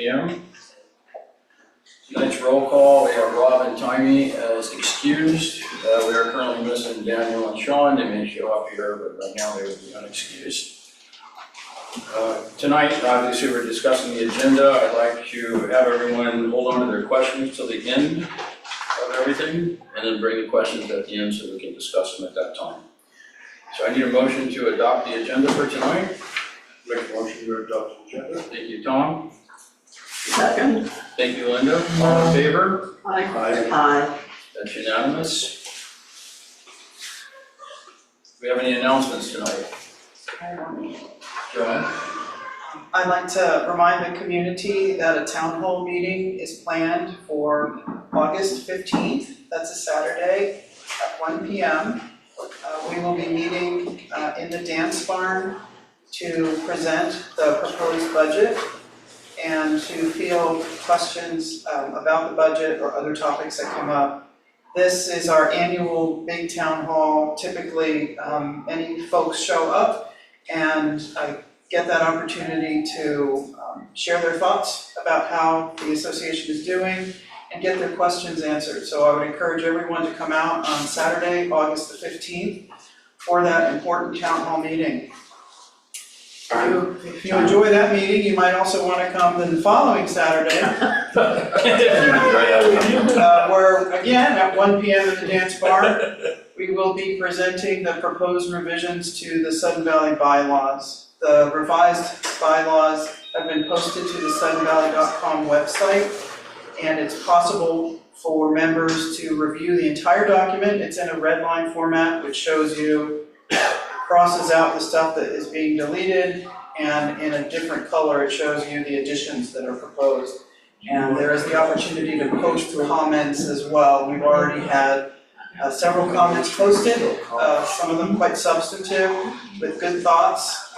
p.m. Tonight's roll call, we have Rob and Tiny as excused. We are currently missing Daniel and Sean. They may show up here, but right now they would be unexcused. Tonight, obviously, we're discussing the agenda. I'd like to have everyone hold on to their questions till the end of everything, and then bring the questions at the end so we can discuss them at that time. So I need a motion to adopt the agenda for tonight. Make a motion to adopt the agenda. Thank you, Tom. Second. Thank you, Linda. All in favor? Aye. Aye. That's unanimous. Do we have any announcements tonight? Joanne? I'd like to remind the community that a town hall meeting is planned for August 15th. That's a Saturday at 1 p.m. We will be meeting in the dance barn to present the proposed budget and to field questions about the budget or other topics that come up. This is our annual big town hall. Typically, many folks show up and I get that opportunity to share their thoughts about how the association is doing and get their questions answered. So I would encourage everyone to come out on Saturday, August the 15th for that important town hall meeting. If you enjoy that meeting, you might also want to come the following Saturday. Where, again, at 1 p.m. at the dance bar, we will be presenting the proposed revisions to the Sudden Valley bylaws. The revised bylaws have been posted to the suddenvalley.com website, and it's possible for members to review the entire document. It's in a red line format, which shows you, crosses out the stuff that is being deleted, and in a different color, it shows you the additions that are proposed. And there is the opportunity to post comments as well. We've already had several comments posted, some of them quite substantive with good thoughts.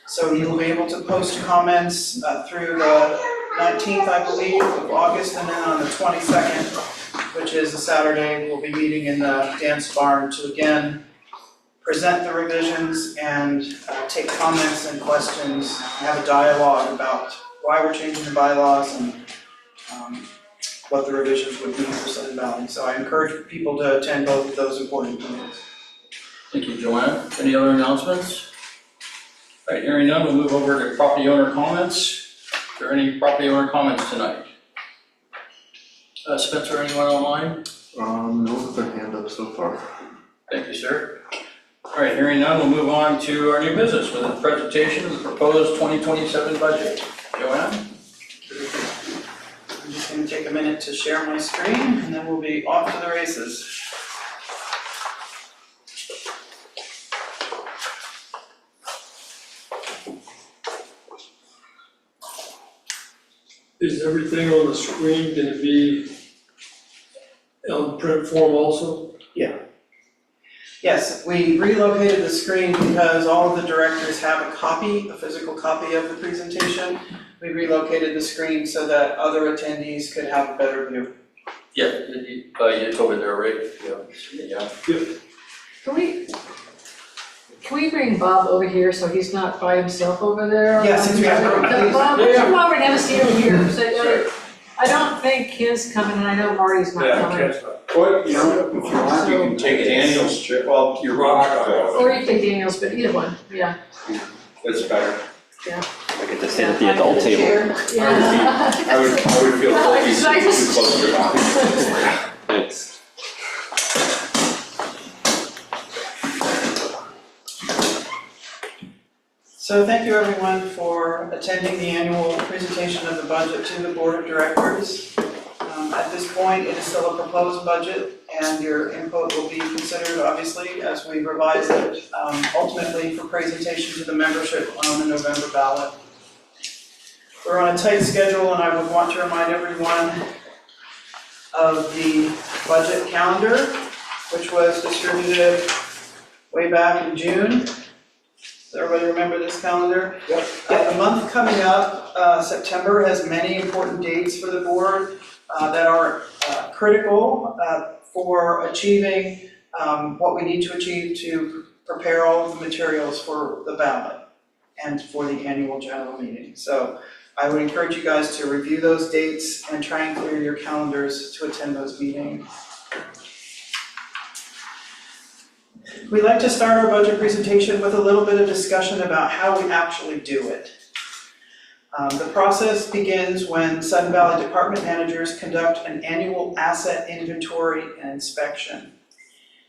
So you'll be able to post comments through the 19th, I believe, of August, and then on the 22nd, which is a Saturday, we'll be meeting in the dance barn to again present the revisions and take comments and questions, have a dialogue about why we're changing the bylaws and what the revisions would mean for Sudden Valley. So I encourage people to attend both of those important meetings. Thank you, Joanne. Any other announcements? All right, hearing none, we'll move over to property owner comments. Is there any property owner comments tonight? Spencer, anyone online? No, with their hand up so far. Thank you, sir. All right, hearing none, we'll move on to our new business with a presentation of the proposed 2027 budget. Joanne? I'm just going to take a minute to share my screen and then we'll be off to the races. Is everything on the screen going to be on print form also? Yes, we relocated the screen because all of the directors have a copy, a physical copy of the presentation. We relocated the screen so that other attendees could have a better view. Yeah, you told me there, right? Yeah. Can we bring Bob over here so he's not by himself over there? Yeah, since we have room, please. Bob, would you come over and have a seat over here? So, I don't think Ken's coming, and I know Marty's not coming. What, you know, if you want, you can take Daniel's trip, well, your rock, Or you take Daniel's, but either one, yeah. that's better. I get to sit at the adult table. Yeah. I would feel No, guilty it's like- too close to your mouth. Thanks. So thank you everyone for attending the annual presentation of the budget to the Board of Directors. At this point, it is still a proposed budget and your input will be considered obviously as we revise it ultimately for presentation to the membership on the November ballot. We're on a tight schedule and I would want to remind everyone of the budget calendar, which was distributed way back in June. Does everybody remember this calendar? Yep. The month coming up, September, has many important dates for the board that are critical for achieving what we need to achieve to prepare all of the materials for the ballot and for the annual general meeting. So I would encourage you guys to review those dates and try and clear your calendars to attend those meetings. We like to start our budget presentation with a little bit of discussion about how we actually do it. The process begins when Sudden Valley department managers conduct an annual asset inventory and inspection.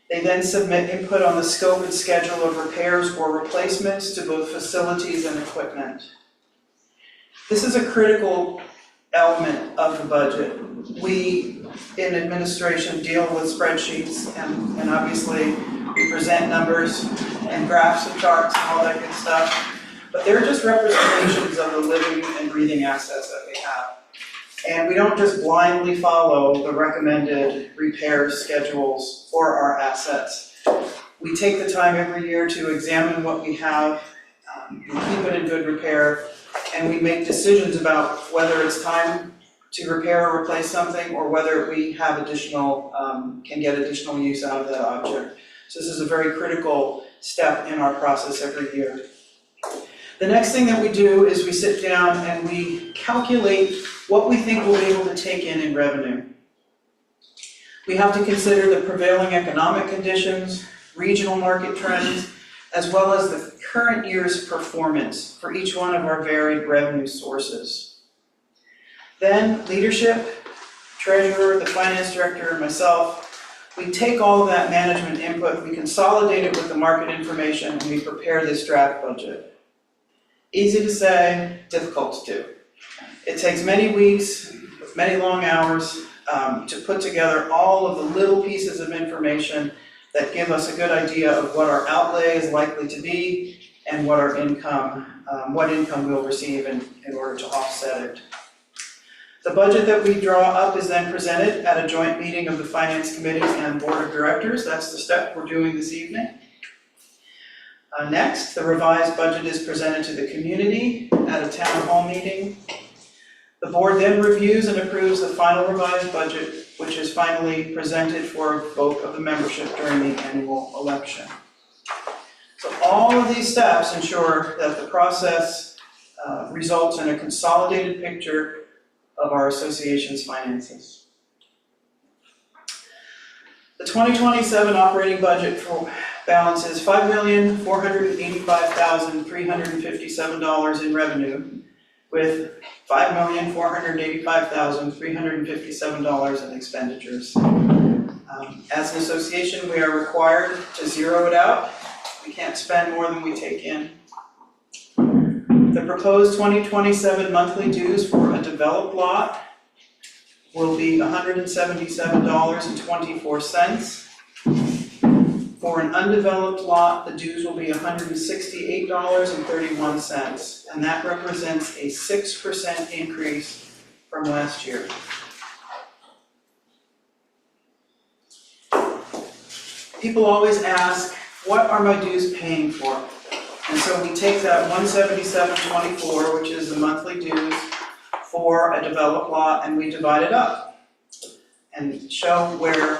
They then submit input on the scope and schedule of repairs or replacements to both facilities and equipment. This is a critical element of the budget. We, in administration, deal with spreadsheets and obviously we present numbers and graphs and charts and all that good stuff. But they're just representations of the living and breathing assets that we have. And we don't just blindly follow the recommended repair schedules for our assets. We take the time every year to examine what we have, keep it in good repair, and we make decisions about whether it's time to repair or replace something or whether we have additional, can get additional use out of that object. So this is a very critical step in our process every year. The next thing that we do is we sit down and we calculate what we think we'll be able to take in revenue. We have to consider the prevailing economic conditions, regional market trends, as well as the current year's performance for each one of our varied revenue sources. Then leadership, treasurer, the finance director, and myself, we take all of that management input, we consolidate it with the market information, and we prepare this draft budget. Easy to say, difficult to do. It takes many weeks, many long hours to put together all of the little pieces of information that give us a good idea of what our outlay is likely to be and what our income, what income we'll receive in order to offset it. The budget that we draw up is then presented at a joint meeting of the Finance Committee and Board of Directors. That's the step we're doing this evening. Next, the revised budget is presented to the community at a town hall meeting. The board then reviews and approves the final revised budget, which is finally presented for a vote of the membership during the annual election. So all of these steps ensure that the process results in a consolidated picture of our association's finances. The 2027 operating budget balances $5,485,357 in revenue, with $5,485,357 in expenditures. As an association, we are required to zero it out. We can't spend more than we take in. The proposed 2027 monthly dues for a developed lot will be $177.24. For an undeveloped lot, the dues will be $168.31, and that represents a 6% increase from last year. People always ask, what are my dues paying for? And so we take that $177.24, which is the monthly dues for a developed lot, and we divide it up and show where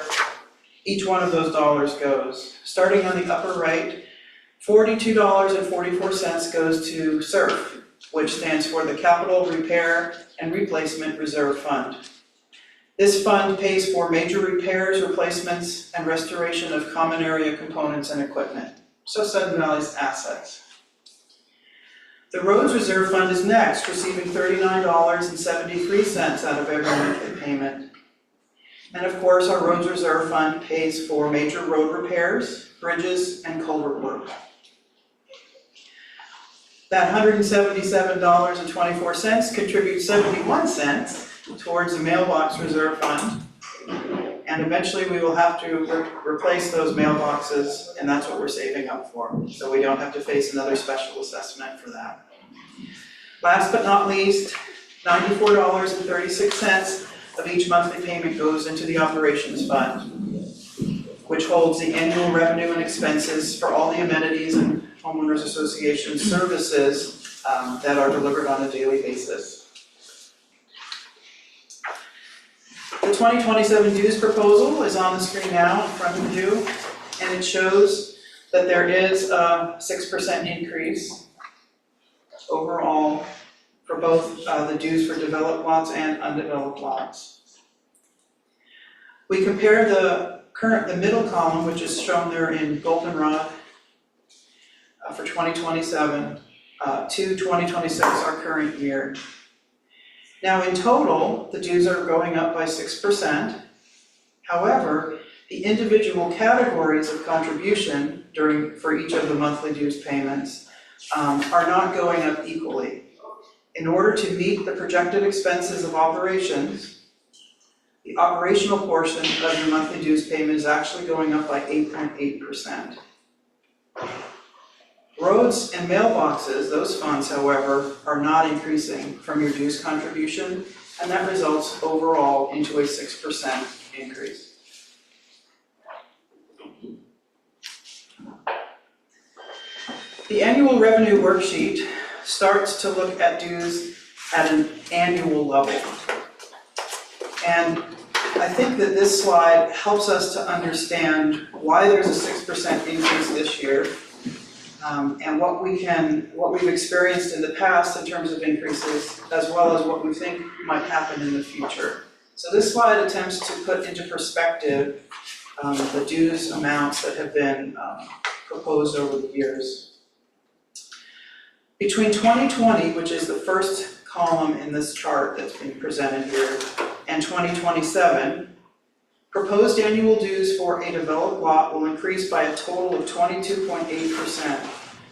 each one of those dollars goes. Starting on the upper right, $42.44 goes to SURF, which stands for the Capital Repair and Replacement Reserve Fund. This fund pays for major repairs, replacements, and restoration of common area components and equipment, so Sudden Valley's assets. The Roads Reserve Fund is next, receiving $39.73 out of every monthly payment. And of course, our Roads Reserve Fund pays for major road repairs, bridges, and culvert work. That $177.24 contributes 71 cents towards the Mailbox Reserve Fund. And eventually we will have to replace those mailboxes, and that's what we're saving up for. So we don't have to face another special assessment for that. Last but not least, $94.36 of each monthly payment goes into the Operations Fund, which holds the annual revenue and expenses for all the amenities and homeowners association services that are delivered on a daily basis. The 2027 dues proposal is on the screen now in front of you, and it shows that there is a 6% increase overall for both the dues for developed lots and undeveloped lots. We compare the middle column, which is shown there in goldenrod for 2027 to 2026, our current year. Now in total, the dues are going up by 6%. However, the individual categories of contribution for each of the monthly dues payments are not going up equally. In order to meet the projected expenses of operations, the operational portion of your monthly dues payment is actually going up by 8.8%. Roads and mailboxes, those funds, however, are not increasing from your dues contribution, and that results overall into a 6% increase. The annual revenue worksheet starts to look at dues at an annual level. And I think that this slide helps us to understand why there's a 6% increase this year, and what we've experienced in the past in terms of increases, as well as what we think might happen in the future. So this slide attempts to put into perspective the dues amounts that have been proposed over the years. Between 2020, which is the first column in this chart that's being presented here, and 2027, proposed annual dues for a developed lot will increase by a total of 22.8%,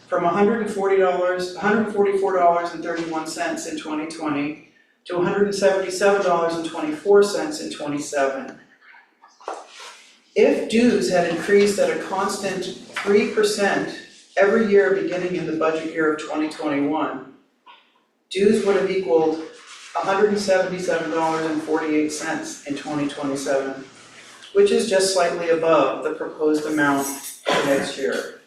from $144.31 in 2020 to $177.24 in 27. If dues had increased at a constant 3% every year beginning in the budget year of 2021, dues would have equaled $177.48 in 2027, which is just slightly above the proposed amount for next year.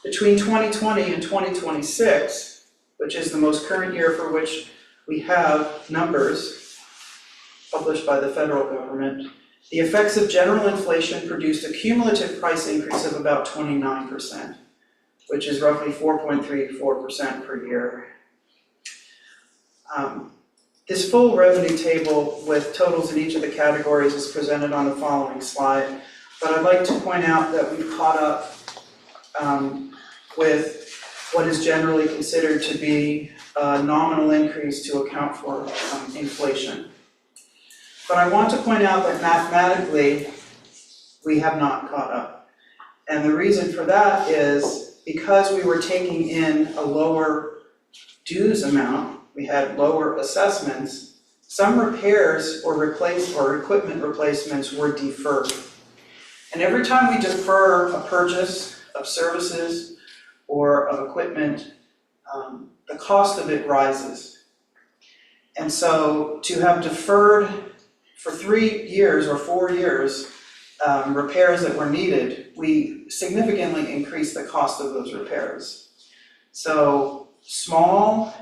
Between 2020 and 2026, which is the most current year for which we have numbers published by the federal government, the effects of general inflation produced a cumulative price increase of about 29%, which is roughly 4.34% per year. This full revenue table with totals in each of the categories is presented on the following slide, but I'd like to point out that we've caught up with what is generally considered to be a nominal increase to account for inflation. But I want to point out that mathematically, we have not caught up. And the reason for that is because we were taking in a lower dues amount, we had lower assessments, some repairs or equipment replacements were deferred. And every time we defer a purchase of services or of equipment, the cost of it rises. And so to have deferred for 3 years or 4 years repairs that were needed, we significantly increased the cost of those repairs. So small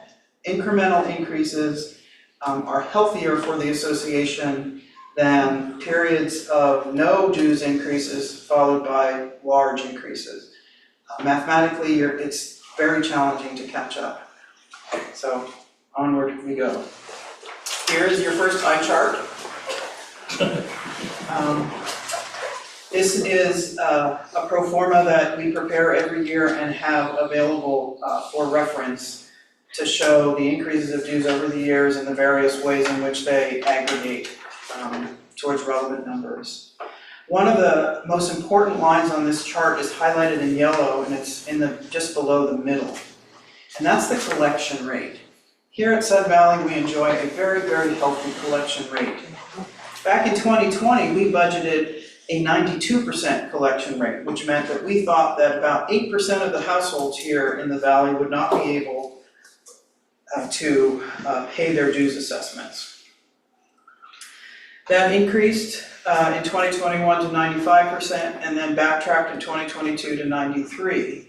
incremental increases are healthier for the association than periods of no dues increases followed by large increases. Mathematically, it's very challenging to catch up. So onward we go. Here is your first eye chart. This is a pro forma that we prepare every year and have available for reference to show the increases of dues over the years and the various ways in which they aggregate towards relevant numbers. One of the most important lines on this chart is highlighted in yellow, and it's just below the middle. And that's the collection rate. Here at Sun Valley, we enjoy a very, very healthy collection rate. Back in 2020, we budgeted a 92% collection rate, which meant that we thought that about 8% of the households here in the valley would not be able to pay their dues assessments. That increased in 2021 to 95% and then backtracked in 2022 to 93%.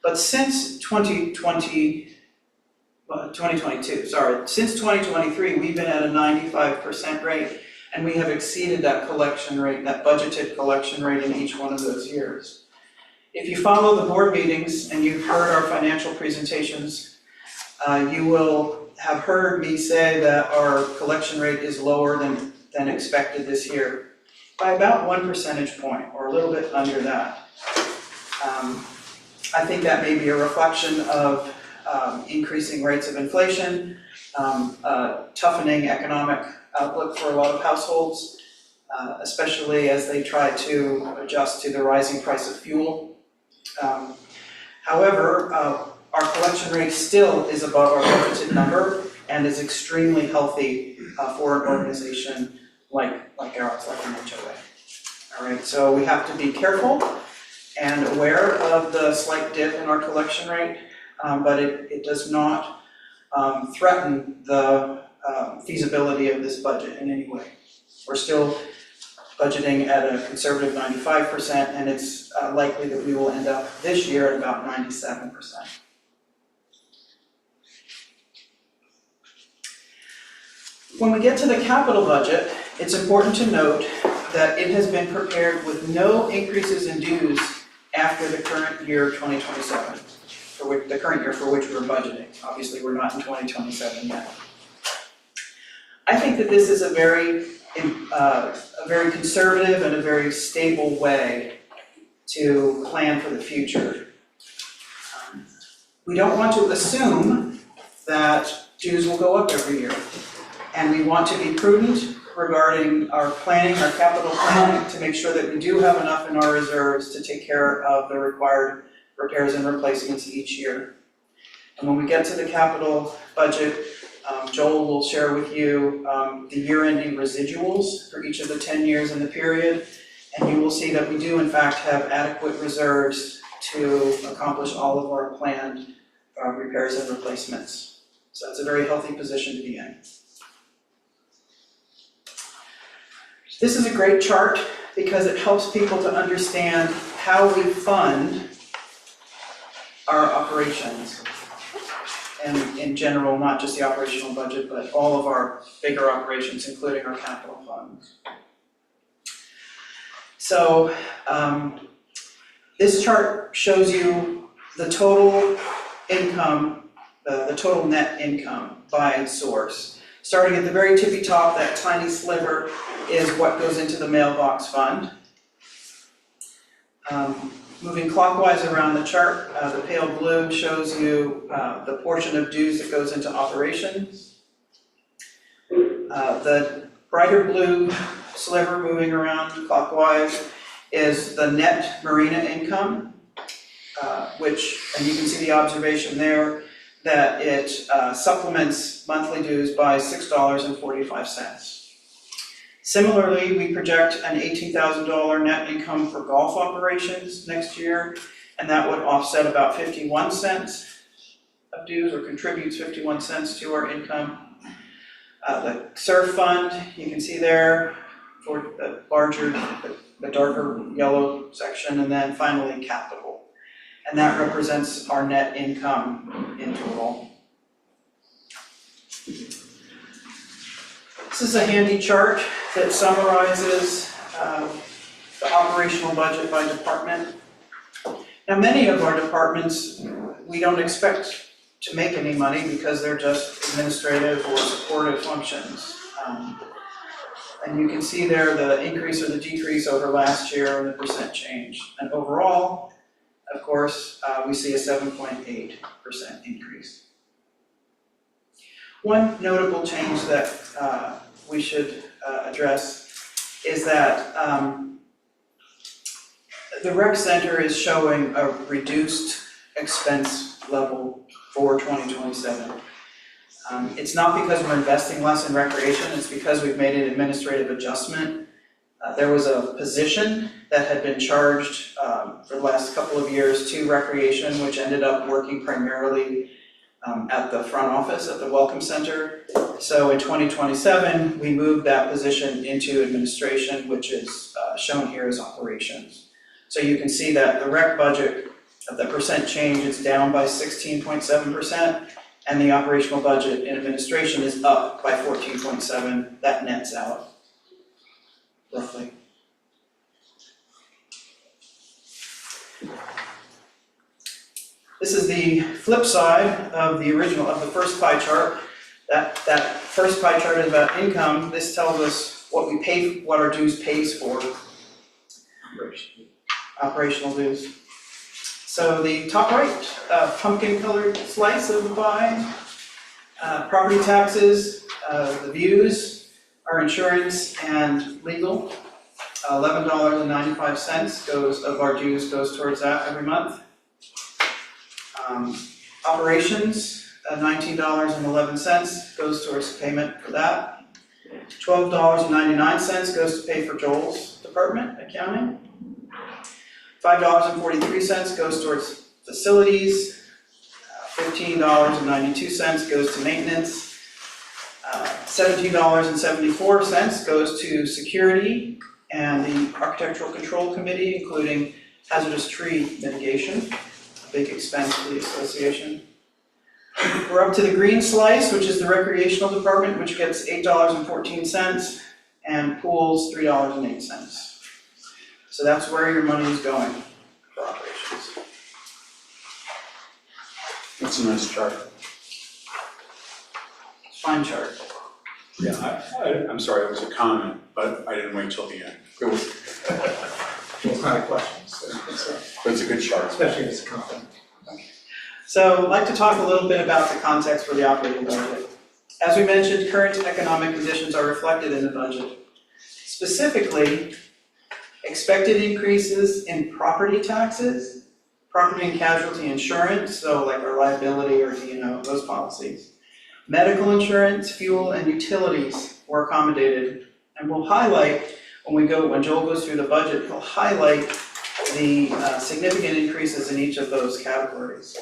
But since 2023, we've been at a 95% rate, and we have exceeded that collection rate, that budgeted collection rate in each one of those years. If you follow the board meetings and you've heard our financial presentations, You will have heard me say that our collection rate is lower than expected this year by about 1 percentage point, or a little bit under that. I think that may be a reflection of increasing rates of inflation, toughening economic outlook for a lot of households, especially as they try to adjust to the rising price of fuel. However, our collection rate still is above our budgeted number and is extremely healthy for an organization like ours, like an HOA. All right, so we have to be careful and aware of the slight dip in our collection rate, but it does not threaten the feasibility of this budget in any way. We're still budgeting at a conservative 95%, and it's likely that we will end up this year at about 97%. When we get to the capital budget, it's important to note that it has been prepared with no increases in dues after the current year 2027, the current year for which we're budgeting. Obviously, we're not in 2027 yet. I think that this is a very conservative and a very stable way to plan for the future. We don't want to assume that dues will go up every year. And we want to be prudent regarding our planning, our capital planning, to make sure that we do have enough in our reserves to take care of the required repairs and replacements each year. And when we get to the capital budget, Joel will share with you the year-ending residuals for each of the 10 years in the period, and you will see that we do in fact have adequate reserves to accomplish all of our planned repairs and replacements. So it's a very healthy position to be in. This is a great chart because it helps people to understand how we fund our operations. And in general, not just the operational budget, but all of our bigger operations, including our capital funds. So this chart shows you the total income, the total net income by source. Starting at the very tippy top, that tiny sliver is what goes into the mailbox fund. Moving clockwise around the chart, the pale blue shows you the portion of dues that goes into operations. The brighter blue sliver moving around clockwise is the net marina income, which, and you can see the observation there, that it supplements monthly dues by $6.45. Similarly, we project an $18,000 net income for golf operations next year, and that would offset about 51 cents of dues, or contributes 51 cents to our income. The surf fund, you can see there for the larger, the darker yellow section, and then finally capital. And that represents our net income in total. This is a handy chart that summarizes the operational budget by department. Now, many of our departments, we don't expect to make any money because they're just administrative or supportive functions. And you can see there the increase or the decrease over last year and the percent change. And overall, of course, we see a 7.8% increase. One notable change that we should address is that the rec center is showing a reduced expense level for 2027. It's not because we're investing less in recreation, it's because we've made an administrative adjustment. There was a position that had been charged for the last couple of years to recreation, which ended up working primarily at the front office at the Welcome Center. So in 2027, we moved that position into administration, which is shown here as operations. So you can see that the rec budget, the percent change, is down by 16.7%, and the operational budget in administration is up by 14.7%. That nets out roughly. This is the flip side of the first pie chart. That first pie chart is about income. This tells us what our dues pays for. Operational dues. So the top right, pumpkin colored slice of the pie, property taxes, the views, our insurance and legal. $11.95 of our dues goes towards that every month. Operations, $19.11 goes towards payment for that. $12.99 goes to pay for Joel's department, accounting. $5.43 goes towards facilities. $15.92 goes to maintenance. $17.74 goes to security and the Architectural Control Committee, including hazardous tree mitigation, a big expense for the association. We're up to the green slice, which is the recreational department, which gets $8.14, and pools, $3.08. So that's where your money is going for operations. That's a nice chart. Fine chart. Yeah, I'm sorry, it was a comment, but I didn't wait till the end. It was, It's not a question, so but it's a good chart. especially if it's a compliment. So I'd like to talk a little bit about the context for the operating budget. As we mentioned, current economic conditions are reflected in the budget. Specifically, expected increases in property taxes, property and casualty insurance, so like our liability or D&O, those policies. Medical insurance, fuel, and utilities were accommodated. And we'll highlight, when Joel goes through the budget, he'll highlight the significant increases in each of those categories.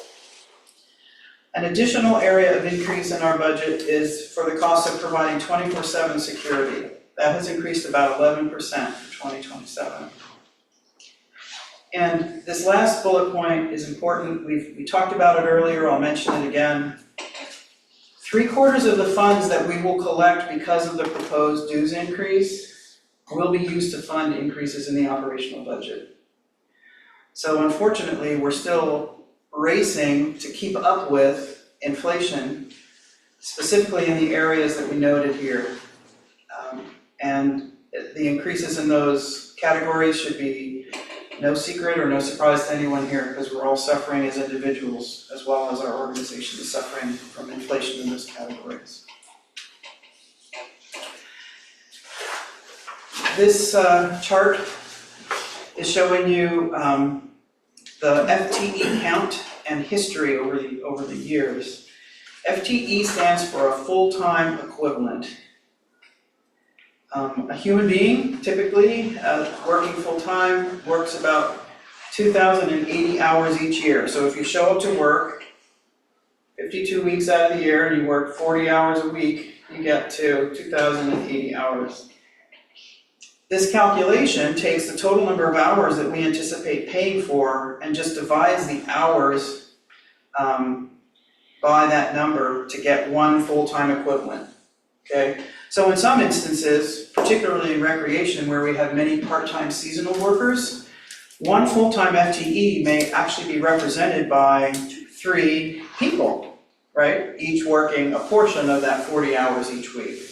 An additional area of increase in our budget is for the cost of providing 24/7 security. That has increased about 11% for 2027. And this last bullet point is important. We talked about it earlier, I'll mention it again. 3/4 of the funds that we will collect because of the proposed dues increase will be used to fund increases in the operational budget. So unfortunately, we're still racing to keep up with inflation, specifically in the areas that we noted here. And the increases in those categories should be no secret or no surprise to anyone here, because we're all suffering as individuals, as well as our organization is suffering from inflation in those categories. This chart is showing you the FTE count and history over the years. FTE stands for a full-time equivalent. A human being, typically, working full-time, works about 2,080 hours each year. So if you show up to work 52 weeks out of the year and you work 40 hours a week, you get to 2,080 hours. This calculation takes the total number of hours that we anticipate paying for and just divides the hours by that number to get one full-time equivalent, okay? So in some instances, particularly in recreation where we have many part-time seasonal workers, one full-time FTE may actually be represented by 3 people, right? Each working a portion of that 40 hours each week.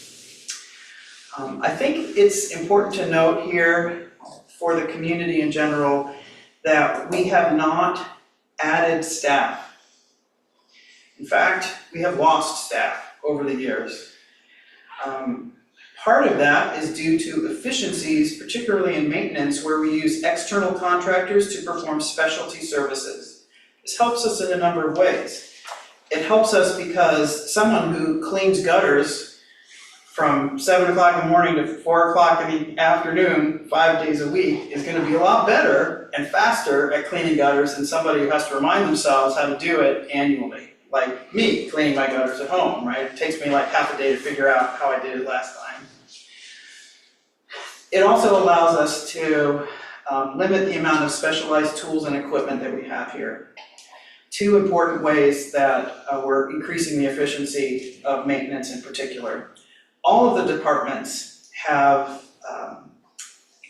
I think it's important to note here for the community in general that we have not added staff. In fact, we have lost staff over the years. Part of that is due to efficiencies, particularly in maintenance, where we use external contractors to perform specialty services. This helps us in a number of ways. It helps us because someone who cleans gutters from 7 o'clock in the morning to 4 o'clock in the afternoon, 5 days a week, is going to be a lot better and faster at cleaning gutters than somebody who has to remind themselves how to do it annually. Like me, cleaning my gutters at home, right? It takes me like half a day to figure out how I did it last time. It also allows us to limit the amount of specialized tools and equipment that we have here. 2 important ways that we're increasing the efficiency of maintenance in particular. All of the departments have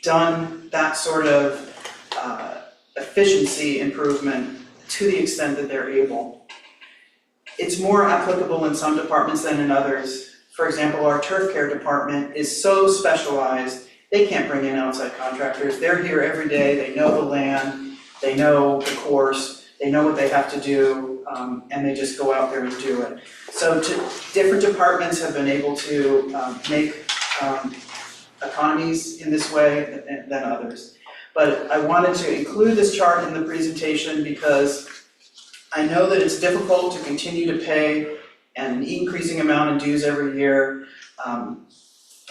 done that sort of efficiency improvement to the extent that they're able. It's more applicable in some departments than in others. For example, our turf care department is so specialized, they can't bring in outside contractors. They're here every day, they know the land, they know the course, they know what they have to do, and they just go out there and do it. So different departments have been able to make economies in this way than others. But I wanted to include this chart in the presentation because I know that it's difficult to continue to pay an increasing amount in dues every year,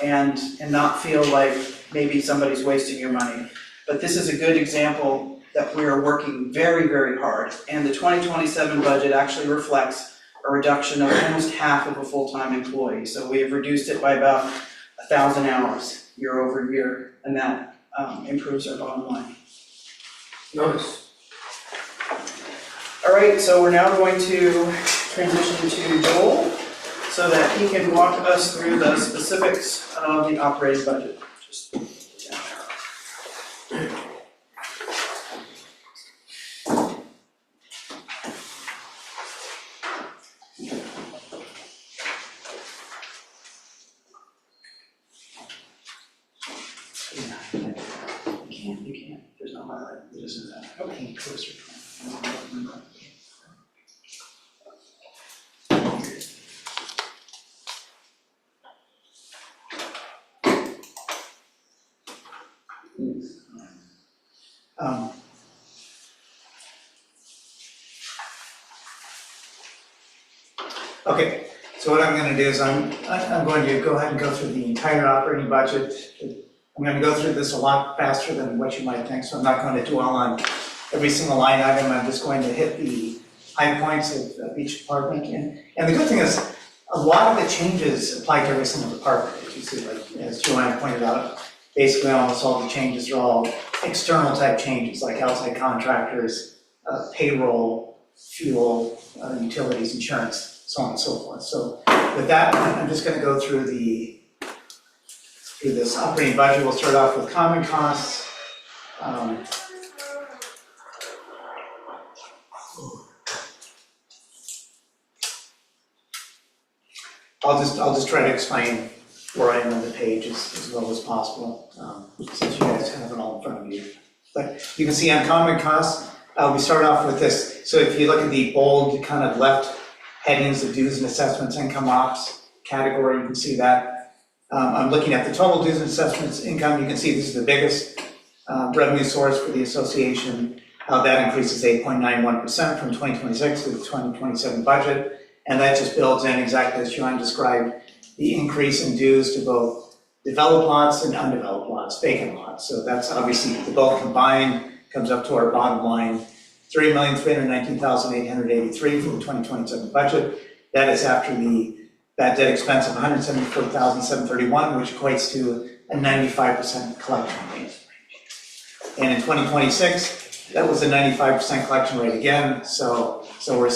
and not feel like maybe somebody's wasting your money. But this is a good example that we are working very, very hard. And the 2027 budget actually reflects a reduction of almost half of a full-time employee. So we have reduced it by about 1,000 hours year over year, and that improves our bottom line. Nice. All right, so we're now going to transition to Joel so that he can walk us through the specifics of the operating budget. You can't, there's no highlight, there isn't that. Okay, closer. Okay, so what I'm gonna do is I'm going to go ahead and go through the entire operating budget. I'm gonna go through this a lot faster than what you might think, so I'm not going to dwell on every single line item. I'm just going to hit the high points of each department. And the good thing is, a lot of the changes apply to every single department. As you see, like, as Joanne pointed out, basically almost all the changes are all external type changes, like outside contractors, payroll, fuel, utilities, insurance, so on and so forth. So with that, I'm just gonna go through this operating budget. We'll start off with common costs. I'll just try to explain where I am on the page as well as possible, since you guys have it all in front of you. But you can see on common costs, we start off with this. So if you look at the bold kind of left headings of dues and assessments, income ops category, you can see that. I'm looking at the total dues and assessments income. You can see this is the biggest revenue source for the association. That increases 8.91% from 2026 to the 2027 budget. And that just builds in exactly as Joanne described, the increase in dues to both developed lots and undeveloped lots, vacant lots. So that's obviously the both combined comes up to our bottom line, $3,319,883 for the 2027 budget. That is after the bad debt expense of $174,731, which equates to a 95% collection rate. And in 2026, that was a 95% collection rate again. So we're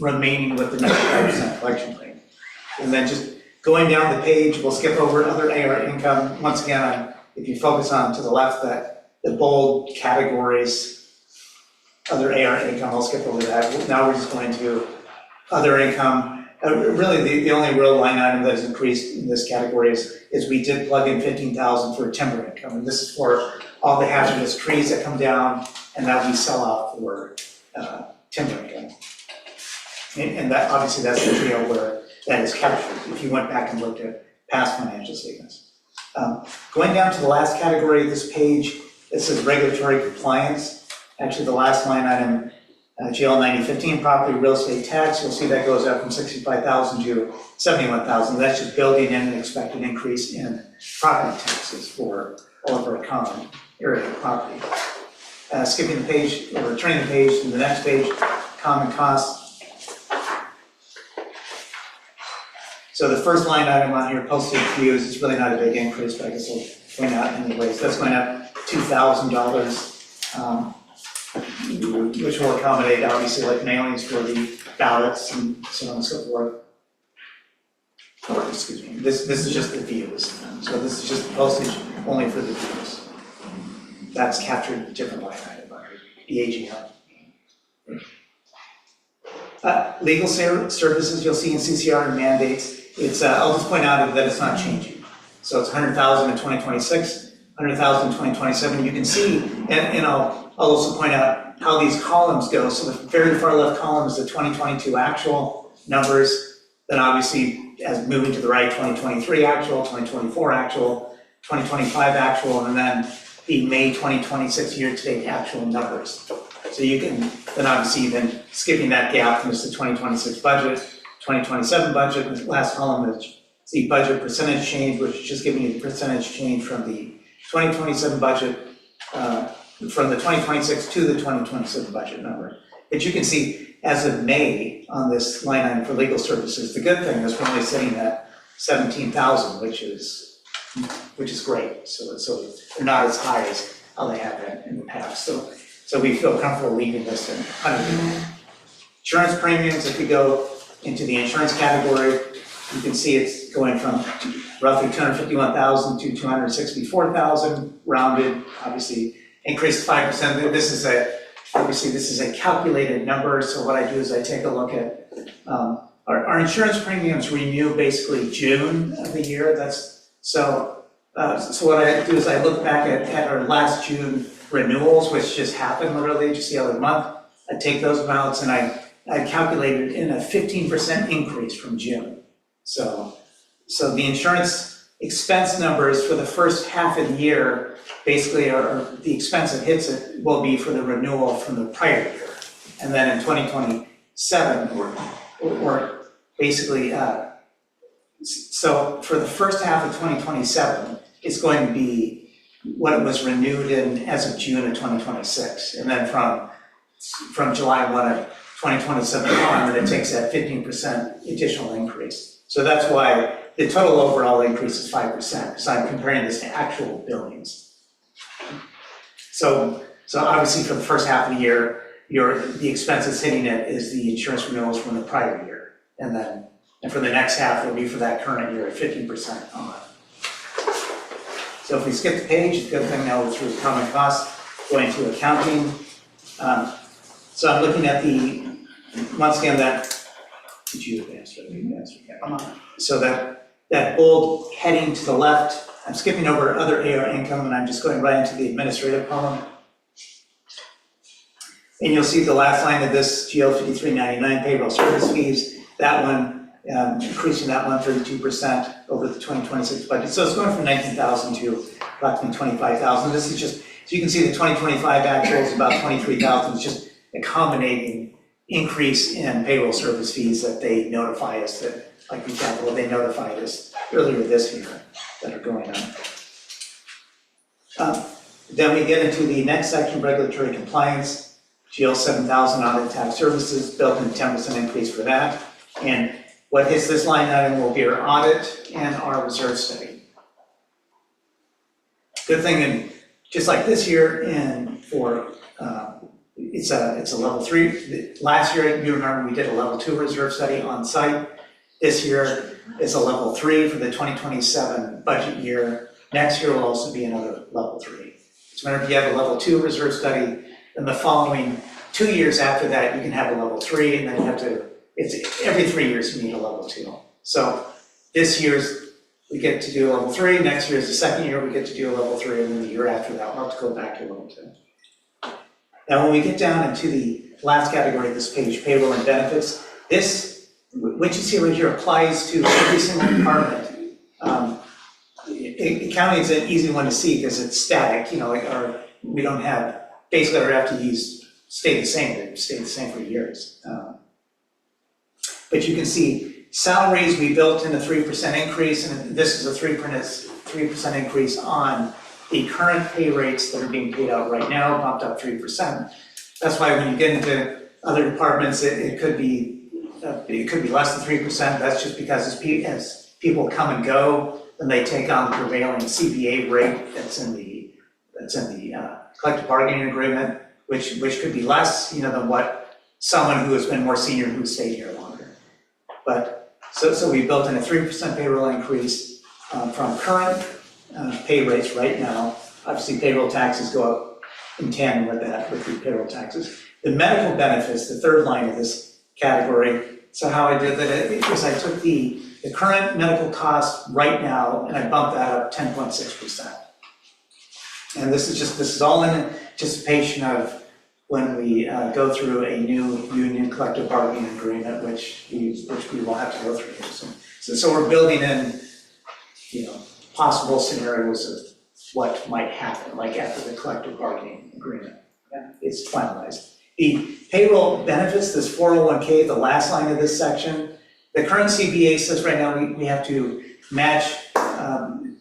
remaining with the 95% collection rate. And then just going down the page, we'll skip over other AR income. Once again, if you focus on to the left, that the bold categories, other AR income, I'll skip over that. Now we're just going to other income. Really, the only real line item that has increased in this category is we did plug in $15,000 for timber income. And this is for all the hazardous trees that come down and that we sell out for timber income. And that, obviously, that's the deal where that is captured, if you went back and looked at past financial statements. Going down to the last category of this page, it says regulatory compliance. Actually, the last line item, GL 9015 property real estate tax, you'll see that goes up from $65,000 to $71,000. That's just building in an expected increase in property taxes for all of our common area property. Skipping the page, or turning the page to the next page, common costs. So the first line item on here, postage dues, is really not a big increase, but I guess I'll point out anyways. That's going up $2,000, which will accommodate obviously like mailings for the ballots and so on and so forth. Or excuse me, this is just the dues. So this is just the postage only for the dues. That's captured in a different line item under the AGM. Legal services, you'll see in CCR and mandates, it's, I'll just point out that it's not changing. So it's 100,000 in 2026, 100,000 in 2027. You can see, and I'll also point out how these columns go. So the very far left column is the 2022 actual numbers, then obviously as moving to the right, 2023 actual, 2024 actual, 2025 actual, and then the May 2026 year-to-date actual numbers. So you can, then obviously then skipping that gap, there's the 2026 budget, 2027 budget, and the last column is the budget percentage change, which is just giving you the percentage change from the 2027 budget, from the 2026 to the 2027 budget number. But you can see as of May on this line item for legal services, the good thing is we're only sitting at 17,000, which is great. So they're not as high as how they have been in the past. So we feel comfortable leaving this in 100. Insurance premiums, if we go into the insurance category, you can see it's going from roughly 251,000 to 264,000, rounded, obviously increased 5%. This is a calculated number, so what I do is I take a look at, our insurance premiums renew basically June of the year, so what I do is I look back at our last June renewals, which just happened literally just the other month. I take those amounts and I calculated in a 15% increase from June. So the insurance expense numbers for the first half of the year basically are the expense that hits it will be for the renewal from the prior year. And then in 2027, or basically, so for the first half of 2027, it's going to be what it was renewed in as of June of 2026. And then from July 1 of 2027 on, then it takes that 15% additional increase. So that's why the total overall increase is 5%, because I'm comparing this to actual billings. So obviously for the first half of the year, the expenses hitting it is the insurance renewals from the prior year. And for the next half, it'll be for that current year at 15% on. So if we skip the page, it's a good thing now we're through common costs, going to accounting. So I'm looking at once again, did you advance or advance? So that bold heading to the left, I'm skipping over other AR income and I'm just going right into the administrative column. And you'll see the last line of this GL 5399 payroll service fees, that one, increasing that one 32% over the 2026 budget. So it's going from 19,000 to approximately 25,000. This is just, so you can see the 2025 actual is about 23,000. It's just accommodating increase in payroll service fees that they notify us that, like for example, they notified us earlier this year that are going on. Then we get into the next section, regulatory compliance, GL 7,000 audit tax services, built in 10% increase for that. And what hits this line item will be our audit and our reserve study. Good thing, and just like this year, and for it's a level 3. Last year, you remember we did a level 2 reserve study on site. This year is a level 3 for the 2027 budget year. Next year will also be another level 3. So whenever you have a level 2 reserve study, then the following 2 years after that, you can have a level 3, and then you have to, it's every 3 years you need a level 2. So this year's, we get to do a level 3, next year's the second year we get to do a level 3, and then the year after that, we'll have to go back to level 2. Now, when we get down into the last category of this page, payroll and benefits, this, what you see right here applies to every single department. Accounting is an easy one to see because it's static, we don't have, basically our FTEs stay the same, they've stayed the same for years. But you can see salaries, we built in a 3% increase, and this is a 3% increase on the current pay rates that are being paid out right now, bumped up 3%. That's why when you get into other departments, it could be less than 3%. That's just because as people come and go, then they take on the prevailing CBA rate that's in the collective bargaining agreement, which could be less, than what someone who has been more senior who stayed here longer. But so we built in a 3% payroll increase from current pay rates right now. Obviously, payroll taxes go up in tandem with that, with the payroll taxes. The medical benefits, the third line of this category. So how I did that is I took the current medical cost right now and I bumped that up 10.6%. And this is all in anticipation of when we go through a new union collective bargaining agreement, which we will have to go through here soon. So we're building in, possible scenarios of what might happen, like after the collective bargaining agreement is finalized. The payroll benefits, this 401k, the last line of this section, the current CBA says right now we have to match,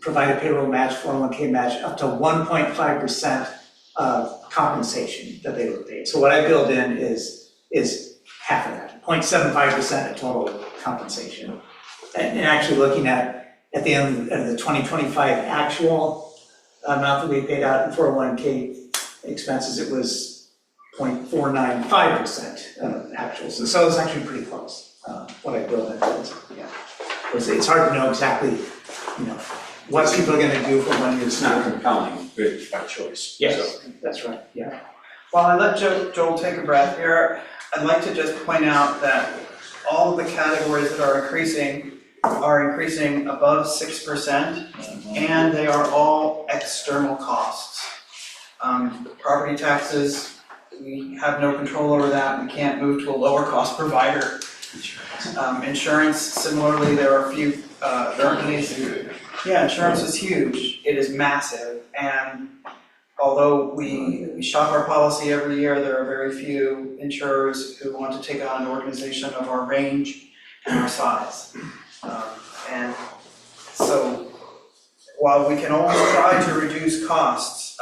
provide a payroll match, 401k match up to 1.5% of compensation that they were paid. So what I build in is half of that, 0.75% of total compensation. And actually looking at the end of the 2025 actual amount that we paid out in 401k expenses, it was 0.495% of actual. So it's actually pretty close, what I built in. It's hard to know exactly, what people are gonna do from 1 year to It's not compelling, but by choice. Yes, that's right, yeah. While I let Joel take a breath here, I'd like to just point out that all of the categories that are increasing above 6%, and they are all external costs. Property taxes, we have no control over that, we can't move to a lower cost provider. Insurance, similarly, there are a few, insurance is huge, it is massive, and although we shop our policy every year, there are very few insurers who want to take on an organization of our range and our size. And so, while we can always try to reduce costs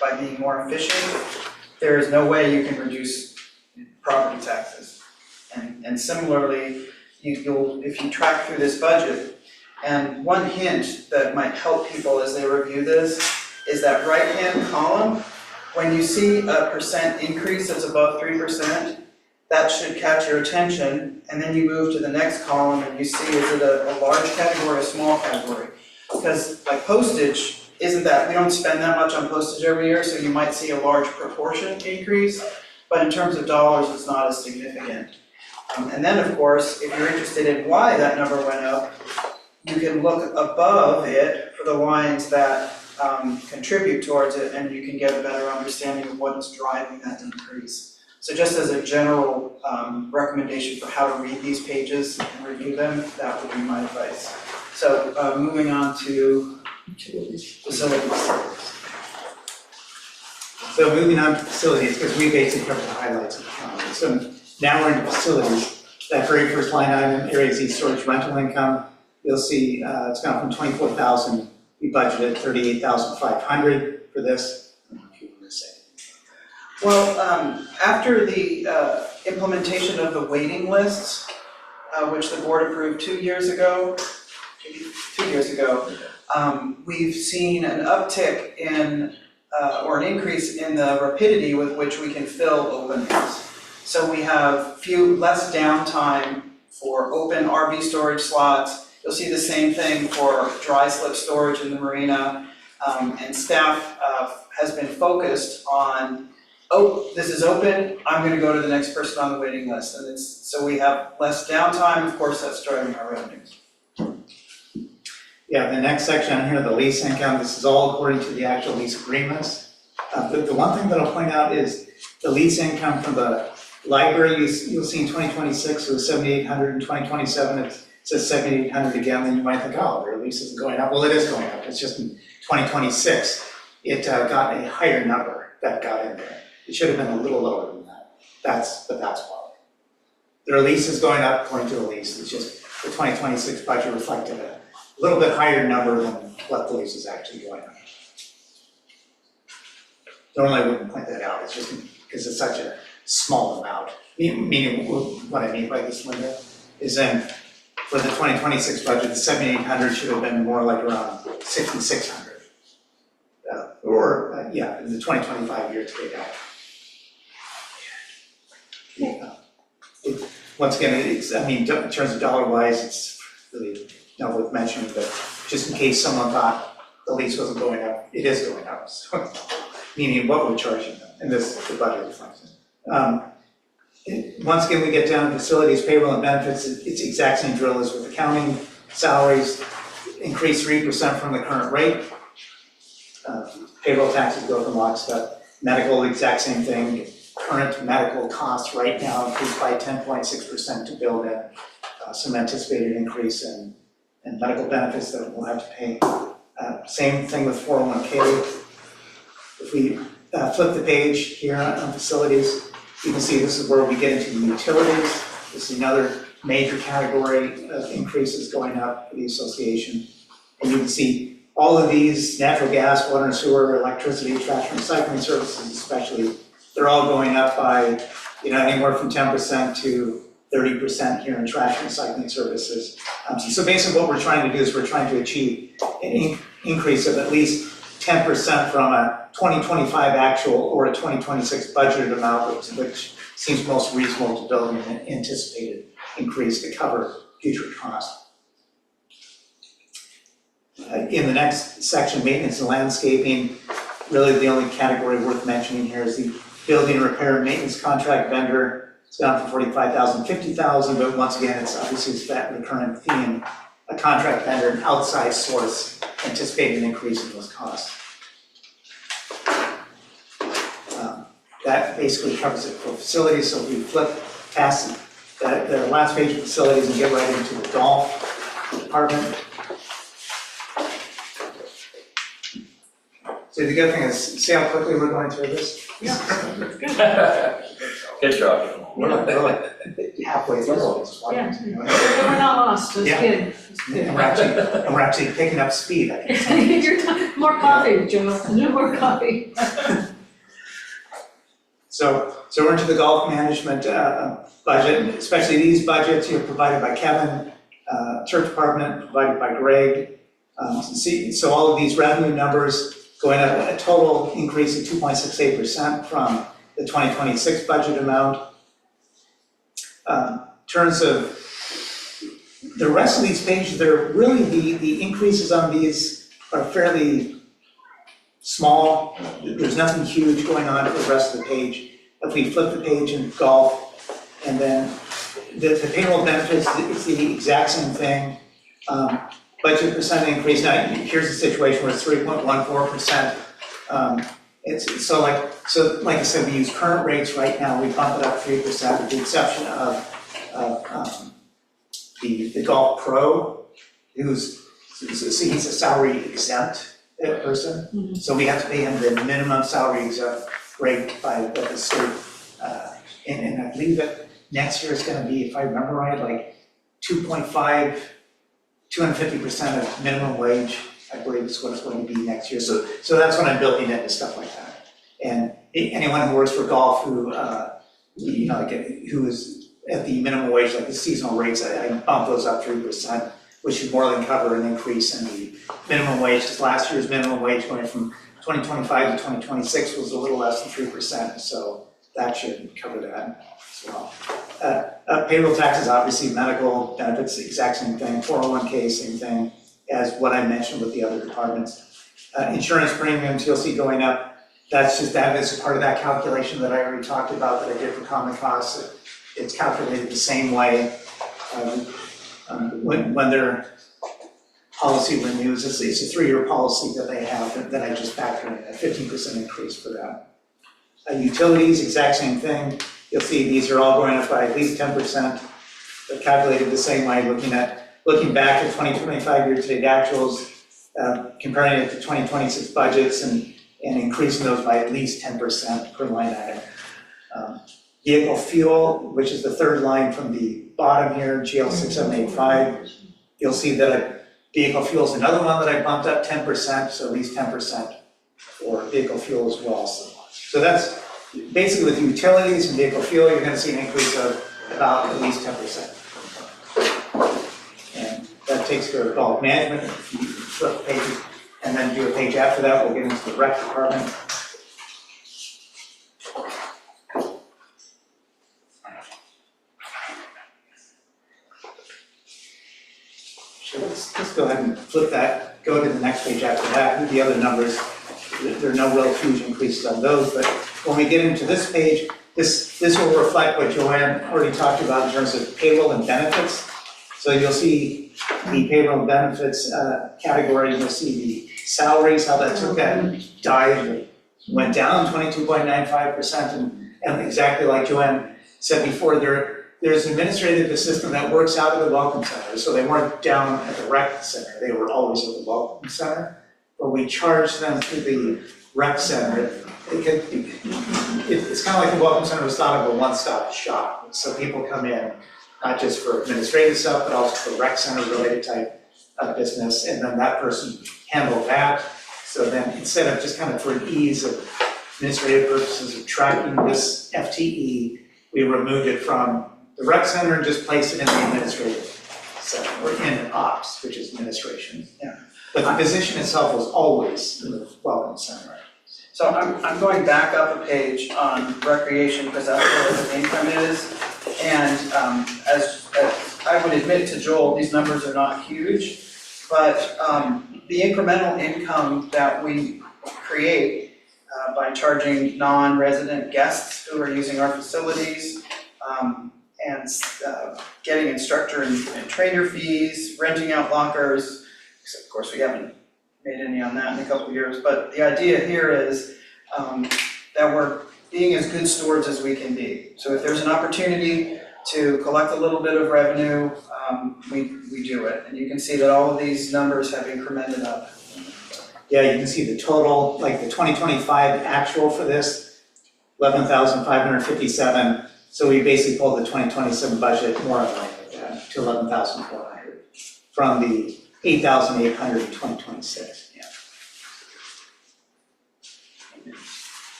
by being more efficient, there is no way you can reduce property taxes. And similarly, if you track through this budget, and one hint that might help people as they review this is that right-hand column, when you see a percent increase that's above 3%, that should catch your attention, and then you move to the next column and you see, is it a large category or a small category? Because like postage, we don't spend that much on postage every year, so you might see a large proportion increase, but in terms of dollars, it's not as significant. And then of course, if you're interested in why that number went up, you can look above it for the lines that contribute towards it, and you can get a better understanding of what is driving that increase. So just as a general recommendation for how to read these pages and review them, that would be my advice. So moving on to facilities. So moving on to facilities, because we basically covered the highlights of the calendar. So now we're into facilities. That very first line item, Areas East storage rental income, you'll see it's gone from 24,000, we budgeted 38,500 for this. I don't know if you want to say. Well, after the implementation of the waiting lists, which the board approved 2 years ago, we've seen an uptick in, or an increase in the rapidity with which we can fill openings. So we have less downtime for open RV storage slots. You'll see the same thing for dry slip storage in the marina, and staff has been focused on, this is open, I'm gonna go to the next person on the waiting list. And so we have less downtime, of course that's driving our revenues. Yeah, the next section on here, the lease income, this is all according to the actual lease agreements. The one thing that I'll point out is the lease income from the library, you'll see in 2026, it was 7,800, in 2027, it says 7,800 again, then you might think, oh, their lease isn't going up. Well, it is going up, it's just in 2026, it got a higher number that got in there. It should have been a little lower than that, but that's why. Their lease is going up according to the lease, it's just the 2026 budget reflected a little bit higher number than what the lease is actually going up. Normally I wouldn't point that out, it's just because it's such a small amount. Meaning, what I mean by this, Linda, is then for the 2026 budget, the 7,800 should have been more like around 6,600. In the 2025 year to date out. Once again, in terms of dollar wise, it's really not worth mentioning, but just in case someone thought the lease wasn't going up, it is going up. So, meaning what we're charging them, and the budget reflects it. Once again, we get down to facilities, payroll and benefits, it's the exact same drill as with accounting, salaries, increase 3% from the current rate. Payroll taxes go from lockstep, medical, exact same thing. Current medical costs right now increased by 10.6% to build in some anticipated increase in medical benefits that we'll have to pay. Same thing with 401k. If we flip the page here on facilities, you can see this is where we get into the utilities. This is another major category of increases going up for the association. And you can see all of these, natural gas, water and sewer, electricity, trash and recycling services especially, they're all going up by, anywhere from 10% to 30% here in trash and recycling services. So basically what we're trying to do is we're trying to achieve an increase of at least 10% from a 2025 actual or a 2026 budgeted amount, which seems most reasonable to build an anticipated increase to cover future costs. In the next section, maintenance and landscaping, really the only category worth mentioning here is the building repair and maintenance contract vendor. It's down from 45,000 to 50,000, but once again, it's obviously that recurrent theme, a contract vendor, an outside source, anticipating an increase in those costs. That basically covers it for facilities, so if we flip past the last page of facilities and get right into the golf department. So the good thing is, see how quickly we're going through this? Yeah, Good job. We're not really halfway through, it's just Yeah. watching. we're not lost, just Yeah. kidding, just kidding. And we're actually picking up speed, I can tell. More coffee, Joe, no more coffee. So we're into the golf management budget, especially these budgets here provided by Kevin, turf department provided by Greg. So all of these revenue numbers going up a total increase of 2.68% from the 2026 budget amount. In terms of the rest of these pages, they're really, the increases on these are fairly small. There's nothing huge going on for the rest of the page. If we flip the page in golf, and then the payroll benefits, it's the exact same thing. Budget percent increase, now here's the situation where it's 3.14%. So like I said, we use current rates right now, we bump it up 3% with the exception of the golf pro, he's a salary exempt person. So we have to pay him the minimum salary exempt rate by the state. And I believe that next year is gonna be, if I remember right, like 250% of minimum wage, I believe is what it's going to be next year. So that's when I'm building into stuff like that. And anyone who works for golf who, who is at the minimum wage, like the seasonal rates, I bump those up 3%, which should more than cover an increase in the minimum wage. Because last year's minimum wage going from 2025 to 2026 was a little less than 3%, so that should cover that as well. Payroll taxes, obviously, medical benefits, the exact same thing, 401k, same thing as what I mentioned with the other departments. Insurance premiums, you'll see going up. That is a part of that calculation that I already talked about that I did for common costs. It's calculated the same way when their policy renews. It's a 3-year policy that they have that I just factored in, a 15% increase for that. Utilities, exact same thing. You'll see these are all going up by at least 10%. They're calculated the same way, looking back at 2025 year-to-date actuals, comparing it to 2026 budgets and increasing those by at least 10% per line item. Vehicle fuel, which is the third line from the bottom here, GL 6785. You'll see that vehicle fuel is another one that I bumped up 10%, so at least 10% for vehicle fuel as well. So that's basically with utilities and vehicle fuel, you're gonna see an increase of about at least 10%. And that takes care of golf management. If you flip the pages and then do a page after that, we'll get into the rec department. So let's go ahead and flip that, go to the next page after that. The other numbers, there are no real huge increases on those, but when we get into this page, this will reflect what Joanne already talked about in terms of payroll and benefits. So you'll see the payroll and benefits category, you'll see the salaries, how that took that dive, went down 22.95%, and exactly like Joanne said before, there's an administrative assistant that works out of the Welcome Center, so they weren't down at the rec center, they were always at the Welcome Center, but we charged them to the rec center. It's kind of like the Welcome Center was thought of a one-stop shop, so people come in, not just for administrative stuff, but also for rec center related type of business, and then that person handled that. So then instead of just kind of for ease of administrative purposes of tracking this FTE, we removed it from the rec center and just placed it in the administrative center, or in ops, which is administration. Yeah. But the position itself was always in the Welcome Center. So I'm going back up a page on recreation, because that's where the income is. And as I would admit to Joel, these numbers are not huge, but the incremental income that we create by charging non-resident guests who are using our facilities, and getting instructor and trainer fees, renting out lockers, except of course we haven't made any on that in a couple of years, but the idea here is that we're being as good stewards as we can be. So if there's an opportunity to collect a little bit of revenue, we do it. And you can see that all of these numbers have incremented up. Yeah, you can see the total, like the 2025 actual for this, 11,557. So we basically pulled the 2027 budget more in line with that, to 11,400 from the 8,800 in 2026. Yeah.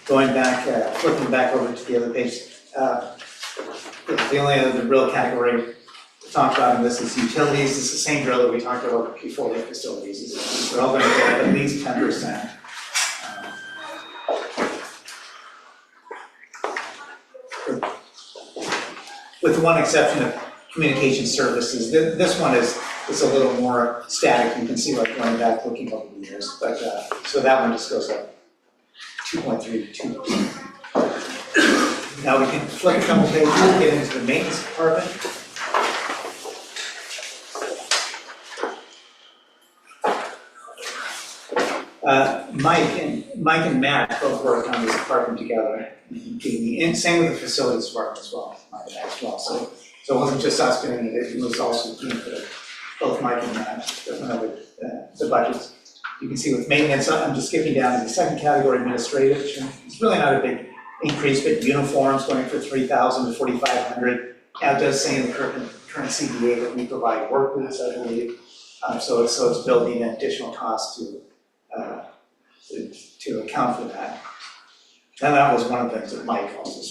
Going back, flipping back over to the other page, the only other real category we talked about in this is utilities. It's the same drill that we talked about before with facilities. We're all going to go up at least 10%. With one exception of communication services. This one is a little more static. You can see like going back looking over the years. But so that one just goes up 2.3 to 2. Now we can flip a couple pages and get into the maintenance department. Mike and Matt both work on this department together. And same with the facilities department as well, as well. So it wasn't just us doing it, it was also team for both Mike and Matt that went over the budgets. You can see with maintenance, I'm just skipping down to the second category, administrative. It's really not a big increase, but uniforms going from 3,000 to 4,500. Now it does say in the current CBA that we provide work boots, I believe. So it's building an additional cost to account for that. And that was one of the things that Mike also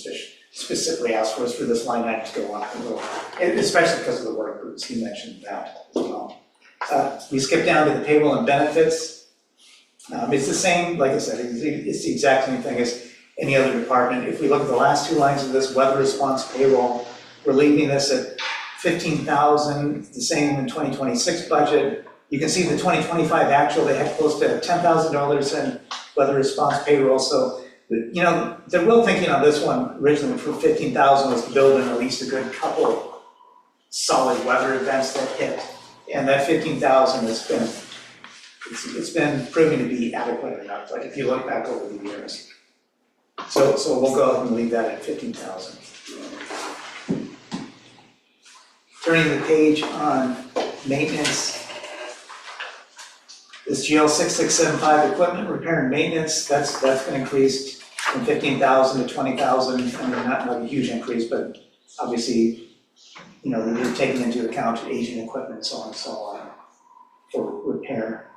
specifically asked for, is for this line item to go up a little, especially because of the work groups. He mentioned that as well. We skip down to the payroll and benefits. It's the same, like I said, it's the exact same thing as any other department. If we look at the last two lines of this, weather response payroll, we're leaving this at 15,000, the same in 2026 budget. You can see the 2025 actual, they had close to $10,000 in weather response payroll. So, you know, the real thinking on this one originally for 15,000 was to build in at least a good couple solid weather events that hit. And that 15,000 has been, it's been proving to be adequate enough, like if you look back over the years. So we'll go ahead and leave that at 15,000. Turning the page on maintenance. This GL 6675 equipment repair and maintenance, that's been increased from 15,000 to 20,000. I mean, not like a huge increase, but obviously, you know, they're taking into account aging equipment and so on and so on for repair.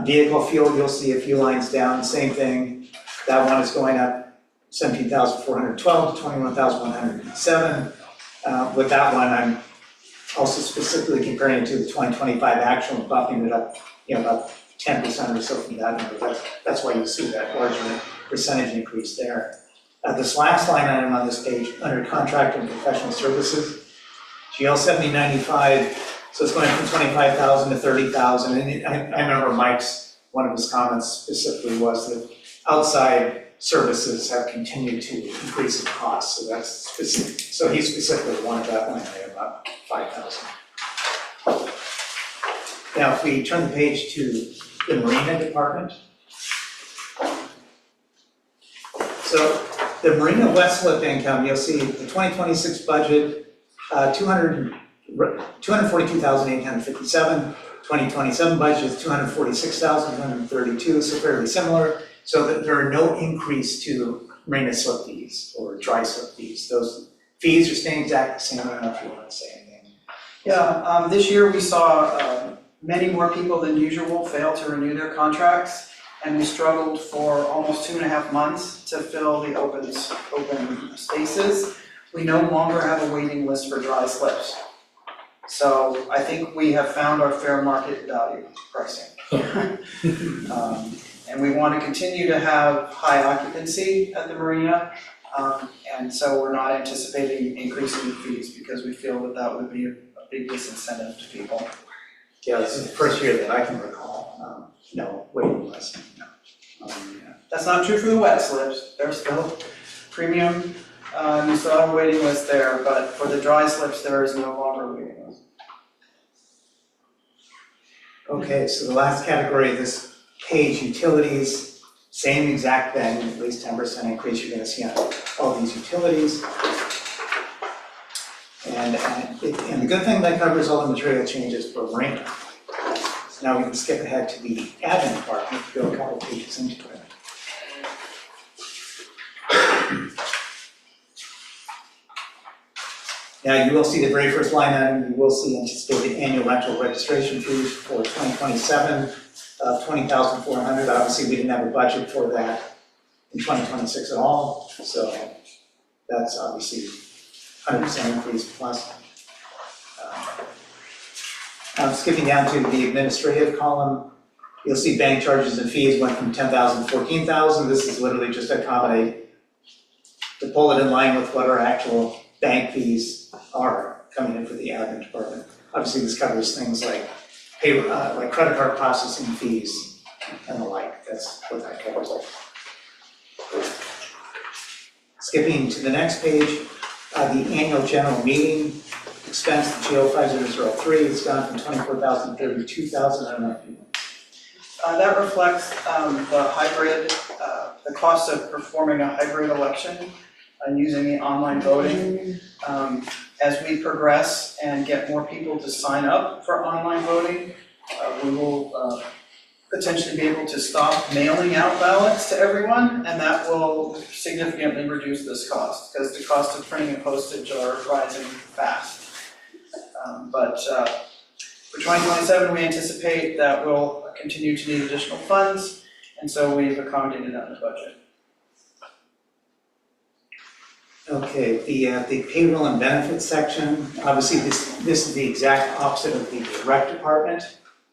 Vehicle fuel, you'll see a few lines down, same thing. That one is going up 17,412 to 21,107. With that one, I'm also specifically comparing it to the 2025 actual and bumping it up, you know, about 10% or so from that number. That's why you see that larger percentage increase there. This last line item on this page, under contract and professional services, GL 7095, so it's going from 25,000 to 30,000. And I remember Mike's, one of his comments specifically was that outside services have continued to increase in cost, so that's specific, so he specifically wanted that line item up 5,000. Now, if we turn the page to the Marina Department. So the Marina West Slip income, you'll see the 2026 budget, 242,857. 2027 budget is 246,232, so fairly similar. So that there are no increase to Marina slip fees or dry slip fees. Those fees are staying exactly the same. I don't know if you want to say anything. Yeah, this year we saw many more people than usual fail to renew their contracts, and we struggled for almost 2.5 months to fill the open spaces. We no longer have a waiting list for dry slips. So I think we have found our fair market value pricing. And we want to continue to have high occupancy at the marina. And so we're not anticipating increasing fees because we feel that that would be a big disincentive to people. Yeah, this is the first year that I can recall, no waiting list. Yeah. That's not true for the wet slips. They're still premium. You still have a waiting list there, but for the dry slips, there is no longer a waiting list. Okay, so the last category of this page, utilities, same exact thing, at least 10% increase you're gonna see on all these utilities. And the good thing that covers all the material changes for Marina. So now we can skip ahead to the admin department, go a couple pages into it. Now you will see the very first line item, you will see anticipated annual rental registration fees for 2027 of $20,400. Obviously, we didn't have a budget for that in 2026 at all, so that's obviously 100% increase plus. Now skipping down to the administrative column, you'll see bank charges and fees went from 10,000 to 14,000. This is literally just to accommodate, to pull it in line with what our actual bank fees are coming in for the admin department. Obviously, this covers things like like credit card processing fees and the like. That's what that covers. Skipping to the next page, the annual general meeting expense, the GO 5003, it's gone from 24,000 to 32,000. I don't know if you. That reflects the hybrid, the cost of performing a hybrid election and using the online voting. As we progress and get more people to sign up for online voting, we will potentially be able to stop mailing out ballots to everyone, and that will significantly reduce this cost, because the cost of printing and postage are rising fast. But for 2027, we anticipate that we'll continue to need additional funds, and so we've accommodated that in the budget. Okay, the payroll and benefits section, obviously this is the exact opposite of the rec department.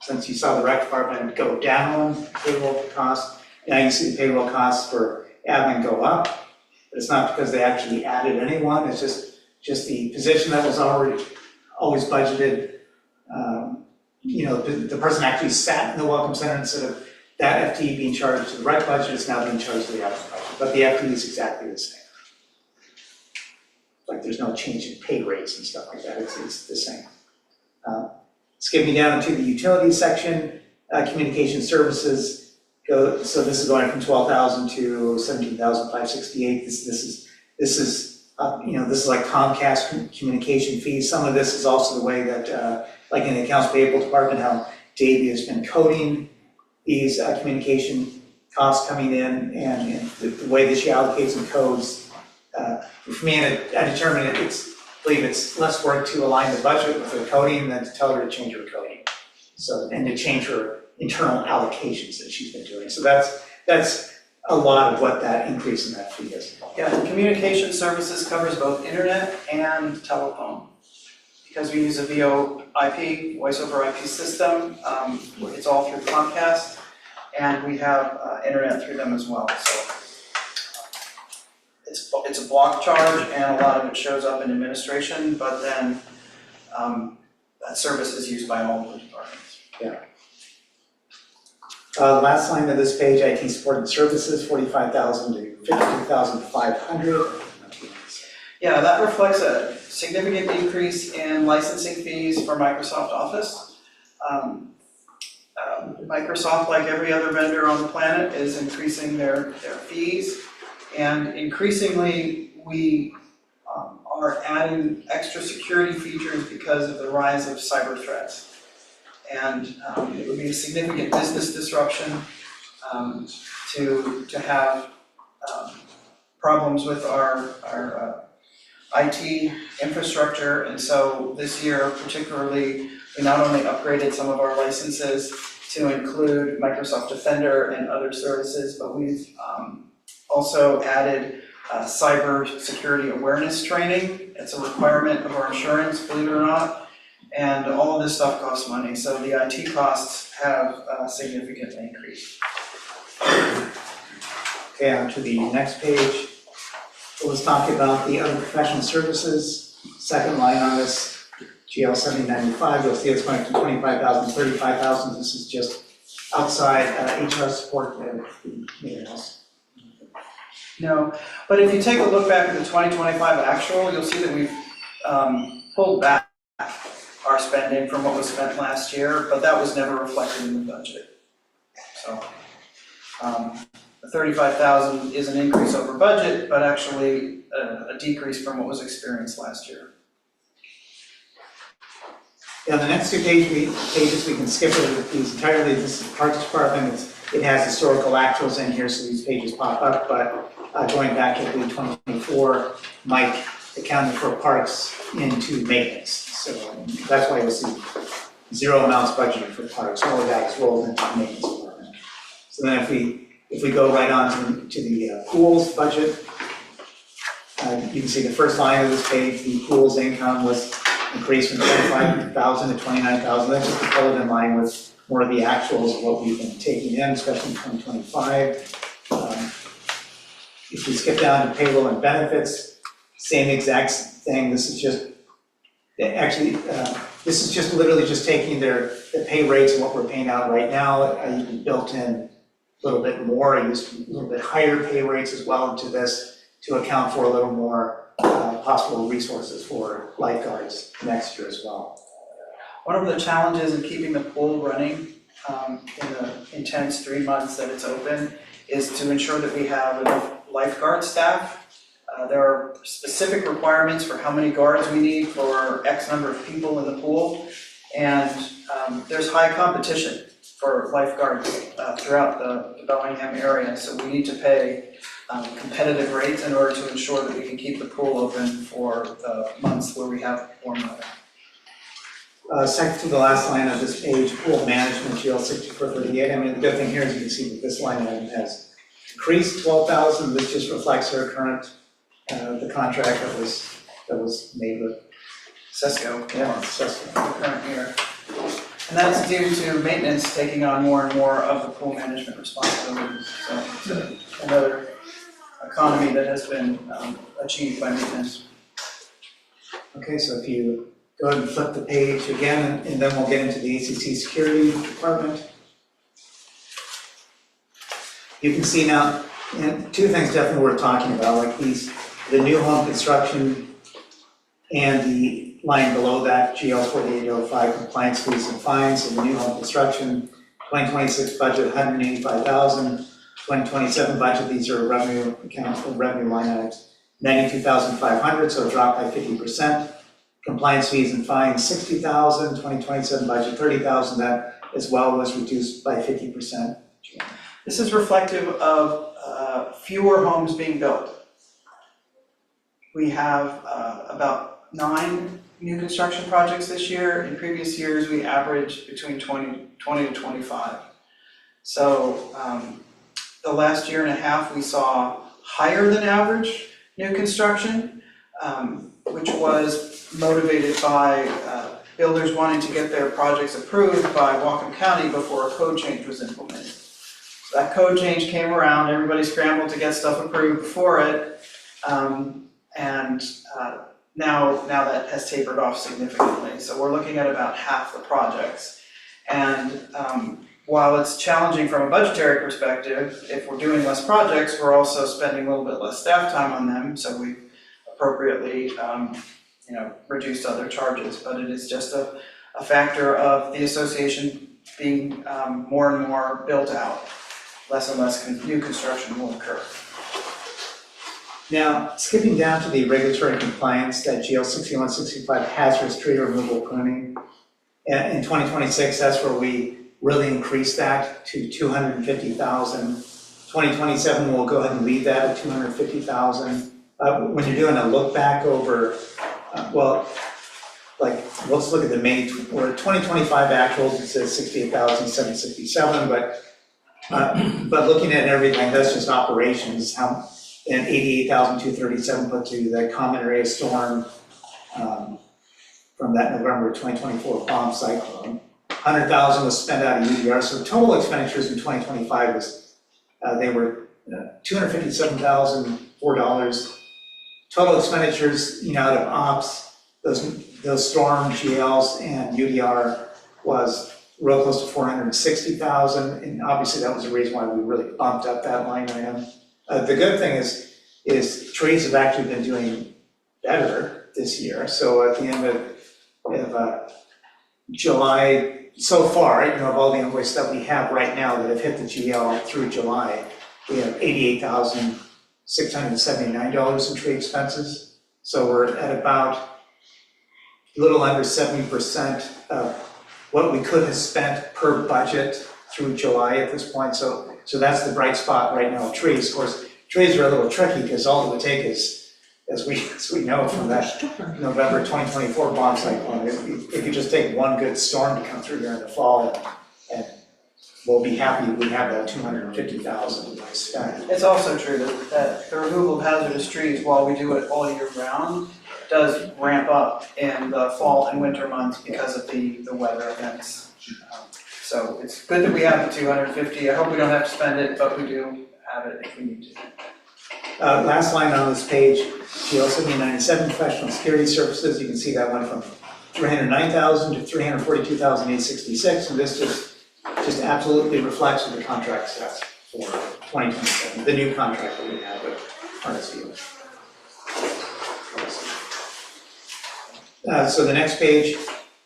Since you saw the rec department go down payroll costs, now you see the payroll costs for admin go up. But it's not because they actually added anyone, it's just the position that was always budgeted. The person actually sat in the welcome center instead of that FTE being charged to the rec budget, is now being charged to the admin budget, but the FTE is exactly the same. Like there's no change in pay rates and stuff like that, it's the same. Skipping down into the utilities section, communication services so this is going from 12,000 to 17,568. This is like Comcast communication fees. Some of this is also the way that, like in the accounts payable department, how Davey has been coding these communication costs coming in, and the way that she allocates and codes. For me, I determined I believe it's less work to align the budget with her coding than to tell her to change her coding. So, and to change her internal allocations that she's been doing. So that's a lot of what that increase in that fee is. Yeah, and communication services covers both internet and telephone. Because we use a VoIP, voice over IP system, it's all through Comcast, and we have internet through them as well. So it's a block charge, and a lot of it shows up in administration, but then that service is used by all the departments. Last line of this page, IT support and services, 45,000 to 52,500. Yeah, that reflects a significant decrease in licensing fees for Microsoft Office. Microsoft, like every other vendor on the planet, is increasing their fees. And increasingly, we are adding extra security features because of the rise of cyber threats. And it would be a significant business disruption to have problems with our IT infrastructure. And so this year particularly, we not only upgraded some of our licenses to include Microsoft Defender and other services, but we've also added cyber security awareness training. It's a requirement of our insurance, believe it or not. And all of this stuff costs money, so the IT costs have significantly increased. Okay, on to the next page. So let's talk about the other professional services. Second line on this, GL 7095, you'll see it's going from 25,000 to 35,000. This is just outside HR support and anything else. No, but if you take a look back at the 2025 actual, you'll see that we've pulled back our spending from what was spent last year, but that was never reflected in the budget. So the 35,000 is an increase over budget, but actually a decrease from what was experienced last year. Yeah, the next two pages we can skip over these entirely. This is Parks Department. It has historical actuals in here, so these pages pop up, but going back to 2024, Mike accounted for parks into maintenance. So that's why you'll see zero amounts budgeted for parks. All of that is rolled into the maintenance department. So then if we go right on to the pools budget, you can see the first line of this page, the pools income was increased from 25,000 to 29,000. That's just to pull it in line with more of the actuals of what we've been taking in, especially in 2025. If we skip down to payroll and benefits, same exact thing. This is just, this is just literally just taking the pay rates and what we're paying out right now. I even built in a little bit more. I used a little bit higher pay rates as well into this to account for a little more possible resources for lifeguards next year as well. One of the challenges in keeping the pool running in the intense 3 months that it's open is to ensure that we have enough lifeguard staff. There are specific requirements for how many guards we need for X number of people in the pool, and there's high competition for lifeguards throughout the Bellingham area, so we need to pay competitive rates in order to ensure that we can keep the pool open for the months where we have warm weather. Second to the last line of this page, pool management, GL 6438. I mean, the good thing here is you can see that this line item has increased 12,000. This just reflects our current, the contract that was made with Cisco, Cisco. the current year. And that's due to maintenance taking on more and more of the pool management responsibilities. So it's another economy that has been achieved by maintenance. Okay, so if you go ahead and flip the page again, and then we'll get into the ACC security department. You can see now, and two things definitely worth talking about, like the new home construction and the line below that, GL 4805 compliance fees and fines. So the new home construction, 2026 budget 185,000, 2027 budget, these are revenue accounts for revenue line items, 92,500, so a drop by 50%. Compliance fees and fines 60,000, 2027 budget 30,000, that as well was reduced by 50%. This is reflective of fewer homes being built. We have about 9 new construction projects this year. In previous years, we averaged between 20 to 25. So the last year and a half, we saw higher than average new construction, which was motivated by builders wanting to get their projects approved by Whatcom County before a code change was implemented. So that code change came around, everybody scrambled to get stuff approved before it, and now that has tapered off significantly. So we're looking at about half the projects. And while it's challenging from a budgetary perspective, if we're doing less projects, we're also spending a little bit less staff time on them, so we appropriately, reduced other charges, but it is just a factor of the association being more and more built out. Less and less new construction will occur. Now, skipping down to the regulatory compliance, that GL 6165 hazardous tree removal pruning. In 2026, that's where we really increased that to 250,000. 2027, we'll go ahead and leave that at 250,000. When you're doing a look back over, let's look at the May, or 2025 actuals, it says 68,767, but looking at everything, that's just operations, and 88,237 put to the common area storm from that November 2024 bomb cyclone. 100,000 was spent out of UDR, so total expenditures in 2025 was, they were $257,004. Total expenditures, out of ops, those storm GLs and UDR was real close to 460,000, and obviously that was the reason why we really bumped up that line item. The good thing is trees have actually been doing better this year. So at the end of July, so far, of all the invoices that we have right now that have hit the GL through July, we have $88,679 in tree expenses. So we're at about a little under 70% of what we could have spent per budget through July at this point. So that's the bright spot right now, trees. Of course, trees are a little tricky because all it would take is, as we know from that November 2024 bomb cyclone, it could just take one good storm to come through here in the fall, and we'll be happy we have that 250,000 spent. It's also true that the removal of hazardous trees, while we do it all year round, does ramp up in the fall and winter months because of the weather events. So it's good that we have the 250. I hope we don't have to spend it, but we do have it if we need to. Last line on this page, GL 7097 professional security services, you can see that went from 309,000 to 342,866, and this just absolutely reflects what the contract says for 2027, the new contract that we have with RSU. So the next page,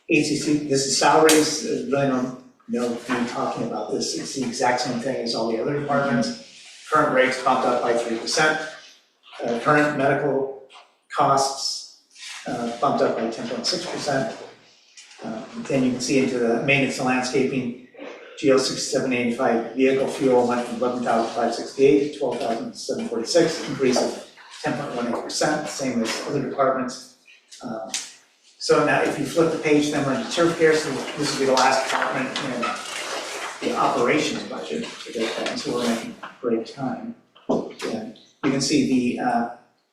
ACC, this is salaries, really don't know if you're talking about this, it's the exact same thing as all the other departments. Current rates bumped up by 3%. Current medical costs bumped up by 10.6%. Then you can see into the maintenance and landscaping, GL 6785 vehicle fuel went from 11,568 to 12,746, increase of 10.18%, same as other departments. So now if you flip the page, then we're into turf care, so this will be the last department in the operations budget, so we're making great time. And you can see the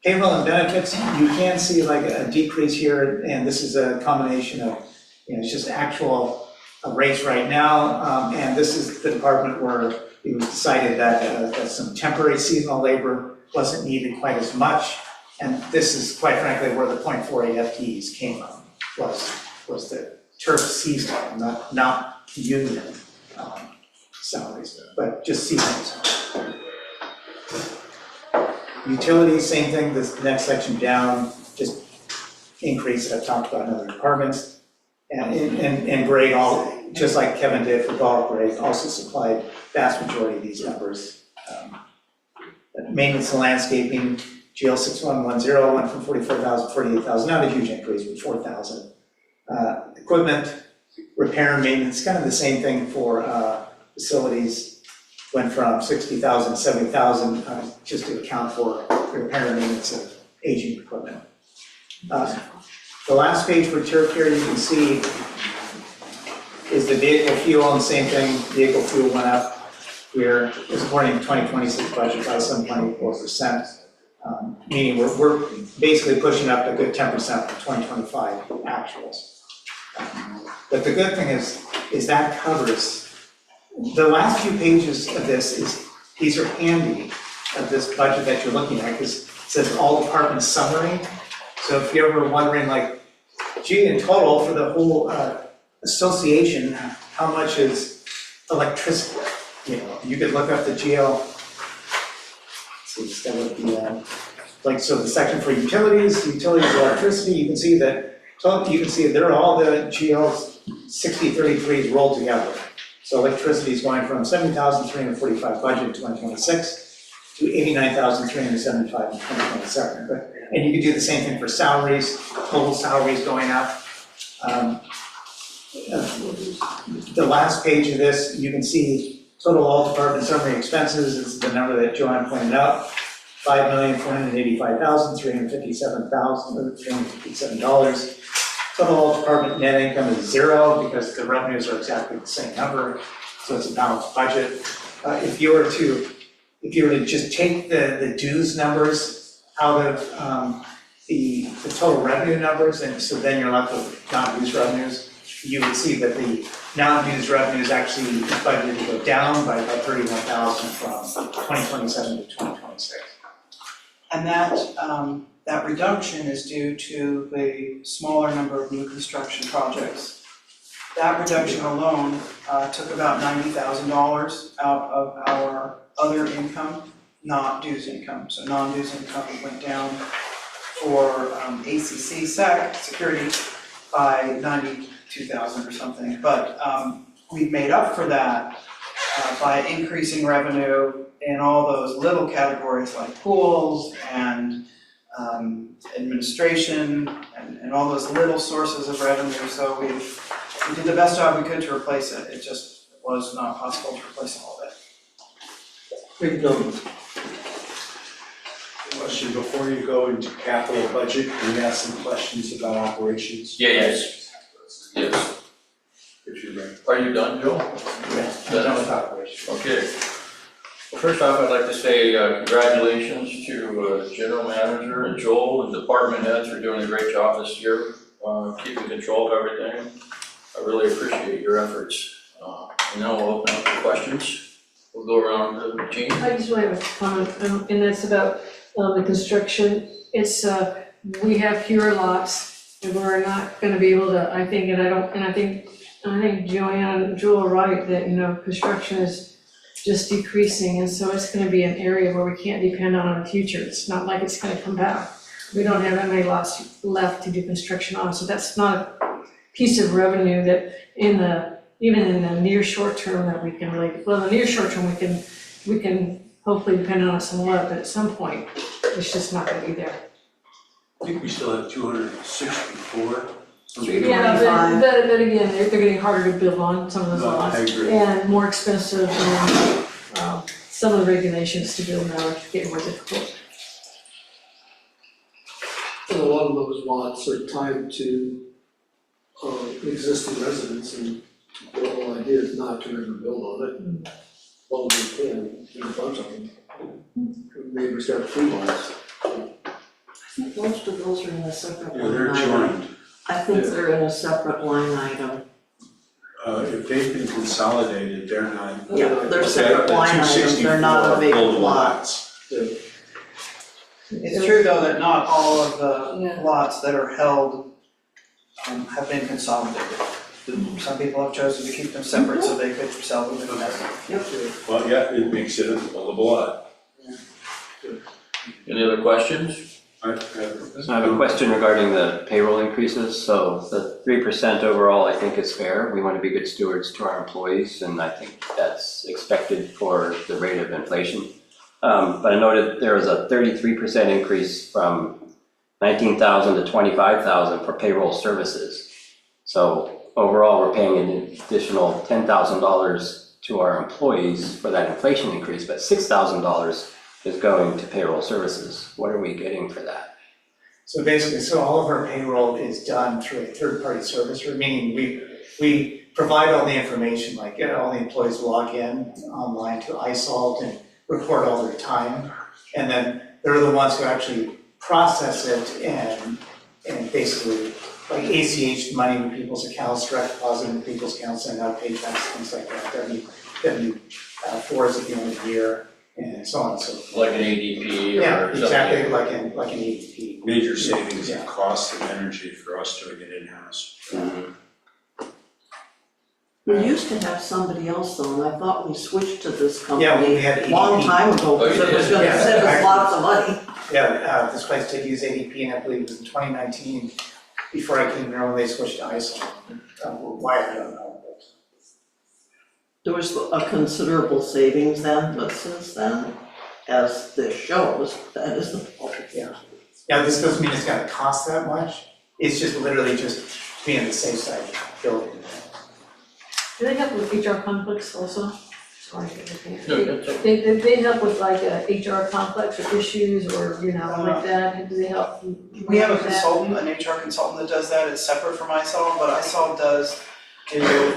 payroll and benefits, you can see like a decrease here, and this is a combination of, it's just actual rates right now, and this is the department where it was decided that some temporary seasonal labor wasn't needed quite as much, and this is quite frankly where the .48 FTEs came from, was the turf seasonal, not union salaries, but just seasonal. Utilities, same thing, this next section down, just increase that I've talked about in other departments. And Greg, just like Kevin did for golf, Greg also supplied vast majority of these numbers. Maintenance and landscaping, GL 6110 went from 44,000 to 48,000, not a huge increase, but 4,000. Equipment, repair and maintenance, kind of the same thing for facilities, went from 60,000 to 70,000, just to account for repair and maintenance of aging equipment. The last page for turf care you can see is the vehicle fuel, and the same thing, vehicle fuel went up. We're supporting the 2026 budget by 7.84%, meaning we're basically pushing up a good 10% for 2025 actuals. But the good thing is that covers, the last few pages of this these are handy of this budget that you're looking at, because it says all department summary. So if you're ever wondering like, gee, in total for the whole association, how much is electricity, you could look up the GL. So just gotta look the, so the section for utilities, electricity, you can see that, there are all the GLs 6033s rolled together. So electricity is going from 70,345 budget in 2026 to 89,375 in 2027. And you could do the same thing for salaries, total salaries going up. The last page of this, you can see total all department summary expenses is the number that Joanne pointed out, $5,485,357. Total all department net income is zero because the revenues are exactly the same number, so it's a balanced budget. If you were to just take the dues numbers out of the total revenue numbers, and so then you're left with non-dues revenues, you would see that the non-dues revenues actually is budgeted to go down by about 31,000 from 2027 to 2026. And that reduction is due to the smaller number of new construction projects. That reduction alone took about $90,000 out of our other income, not dues income. So non-dues income went down for ACC security by 92,000 or something. But we've made up for that by increasing revenue in all those little categories like pools and administration and all those little sources of revenue. So we did the best job we could to replace it. It just was not possible to replace all of it. Big numbers. Question, before you go into capital budget, can you ask some questions about operations? Yes. Yes. If you're ready. Are you done, Joe? Yes, I'm done with operations. Okay. Well, first off, I'd like to say congratulations to General Manager and Joel and department heads for doing a great job this year, keeping control of everything. I really appreciate your efforts. And now we'll open up for questions. We'll go around to Jean. I just want to have a comment, and that's about the construction. It's, we have fewer lots, and we're not gonna be able to, I think Joanne and Joel are right, that, construction is just decreasing, and so it's gonna be an area where we can't depend on in the future. It's not like it's gonna come back. We don't have that many lots left to do construction on, so that's not a piece of revenue that even in the near short term that we can really, well, in the near short term, we can hopefully depend on it somewhat, but at some point, it's just not gonna be there. I think we still have 264. Yeah, but again, they're getting harder to build on some of those lots. I agree. And more expensive, and some of the regulations to build now are getting more difficult. And a lot of those lots are tied to existing residents, and the whole idea is not to ever build on it. Well, we can, do a bunch of them. Neighbors got food lots. I think most of those are in a separate Yeah, line they're item. joined. I think they're in a separate line item. If they've been consolidated, they're not. Yeah, they're separate line items, they're not a big 264 buildable lot. lots. It's true, though, that not all of the Yeah. lots that are held have been consolidated. Some people have chosen to keep them separate so they could sell them together. Well, yeah, it makes it a buildable lot. Any other questions? So I have a question regarding the payroll increases. So the 3% overall, I think is fair. We want to be good stewards to our employees, and I think that's expected for the rate of inflation. But I noted there was a 33% increase from 19,000 to 25,000 for payroll services. So overall, we're paying an additional $10,000 to our employees for that inflation increase, but $6,000 is going to payroll services. What are we getting for that? So basically, all of our payroll is done through a third-party servicer, meaning we provide all the information, like all the employees log in online to iSalt and report all their time. And then they're the ones who actually process it and basically like ACH money in people's accounts, direct deposit in people's accounts, send out paychecks, things like that, W-4s at the end of the year, and so on and so forth. Like an ADP or something? Yeah, exactly, like an ADP. Major savings Yeah. of cost and energy for us doing it in-house. We used to have somebody else though, and I thought we switched to this company Yeah, we had a long ADP. time ago, Oh, you because it was did? gonna Yeah, save us actually. lots of money. Yeah, this place did use ADP, and I believe it was in 2019, before I came here, when they switched to ISO. Why, I don't know, but. There was a considerable savings then, but since then, as this shows, that is the problem. Yeah, this doesn't mean it's gonna cost that much, it's just literally just being the safe side, building. Do they help with HR conflicts also? Sorry, No, that's okay. they help with like HR conflicts or issues or, you know, like that, do they help? We have a with that? consultant, an HR consultant that does that, it's separate from ISOL, but ISOL does do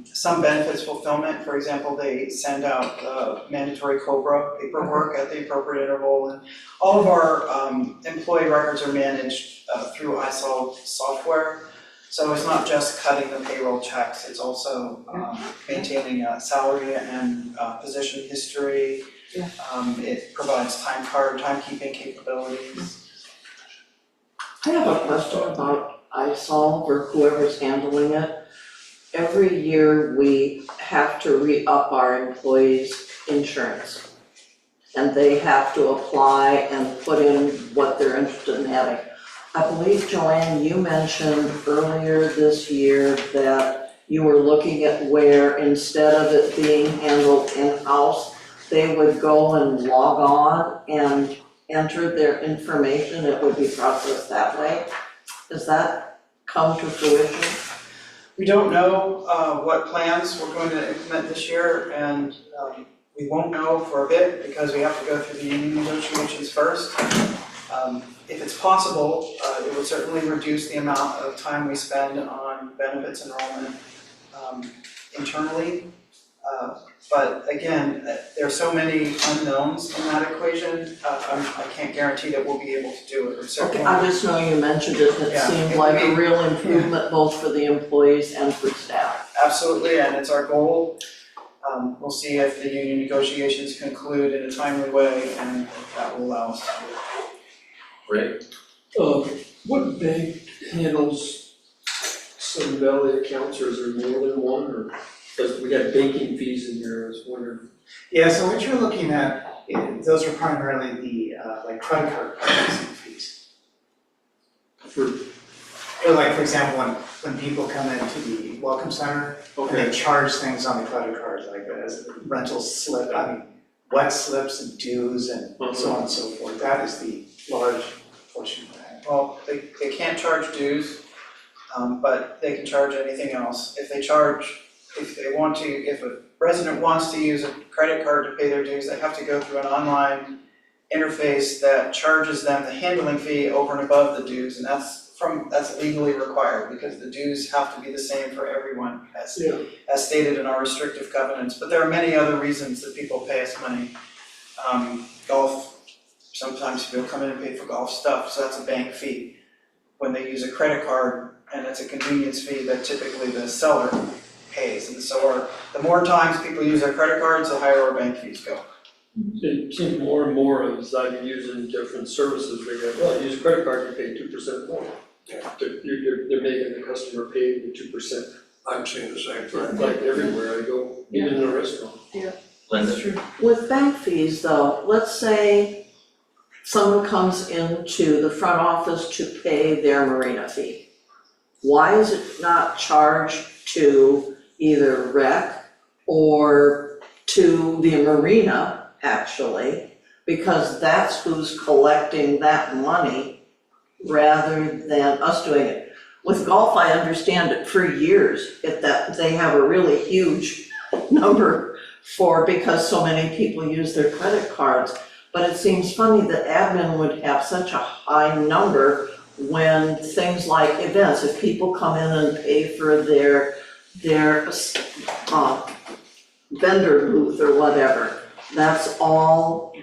some benefits fulfillment. For example, they send out mandatory COBRA paperwork at the appropriate interval, and all of our employee records are managed through ISOL software. So it's not just cutting the payroll checks, it's also maintaining a salary and position history. Yeah. It provides timekeeping capabilities. I have a question about iSolve or whoever's handling it. Every year, we have to re-up our employees' insurance. And they have to apply and put in what they're interested in having. I believe, Joanne, you mentioned earlier this year that you were looking at where instead of it being handled in-house, they would go and log on and enter their information, it would be processed that way. Does that come to fruition? We don't know what plans we're going to implement this year, and we won't know for a bit because we have to go through the union negotiations first. If it's possible, it would certainly reduce the amount of time we spend on benefits enrollment internally. But again, there are so many unknowns in that equation, I can't guarantee that we'll be able to do it. Okay, I just know you mentioned it, and it Yeah, seemed it like would a be- real improvement both for the employees and for staff. Absolutely, and it's our goal. We'll see if the union negotiations conclude in a timely way, and that will allow us to do it. Great. What bank handles Sun Valley accounts, or is there more than one, or, because we got banking fees in here, I was wondering. Yeah, so what you're looking at, those are primarily the, like credit card processing fees. Or like, for example, when people come into the Welcome Center, and they charge things on the credit card, like as a rental slip, wet slips and dues and so on and so forth, that is the large portion of that. Well, they can't charge dues, but they can charge anything else. If a resident wants to use a credit card to pay their dues, they have to go through an online interface that charges them the handling fee over and above the dues, and that's legally required, because the dues have to be the same for everyone, as stated in our restrictive covenants. But there are many other reasons that people pay us money. Golf, sometimes people come in and pay for golf stuff, so that's a bank fee. When they use a credit card, and it's a convenience fee that typically the seller pays. And so the more times people use their credit cards, the higher our bank fees go. It seems more and more as I've been using different services, they go, well, use a credit card, you pay 2% more. They're making the customer pay the 2%. I'm seeing the same thing. Like everywhere I go, even in a restaurant. Linda? True. With bank fees though, let's say someone comes into the front office to pay their marina fee. Why is it not charged to either rec or to the marina, actually? Because that's who's collecting that money rather than us doing it. With golf, I understand it for years, that they have a really huge number because so many people use their credit cards. But it seems funny that admin would have such a high number when things like events, if people come in and pay for their vendor booth or whatever, that's all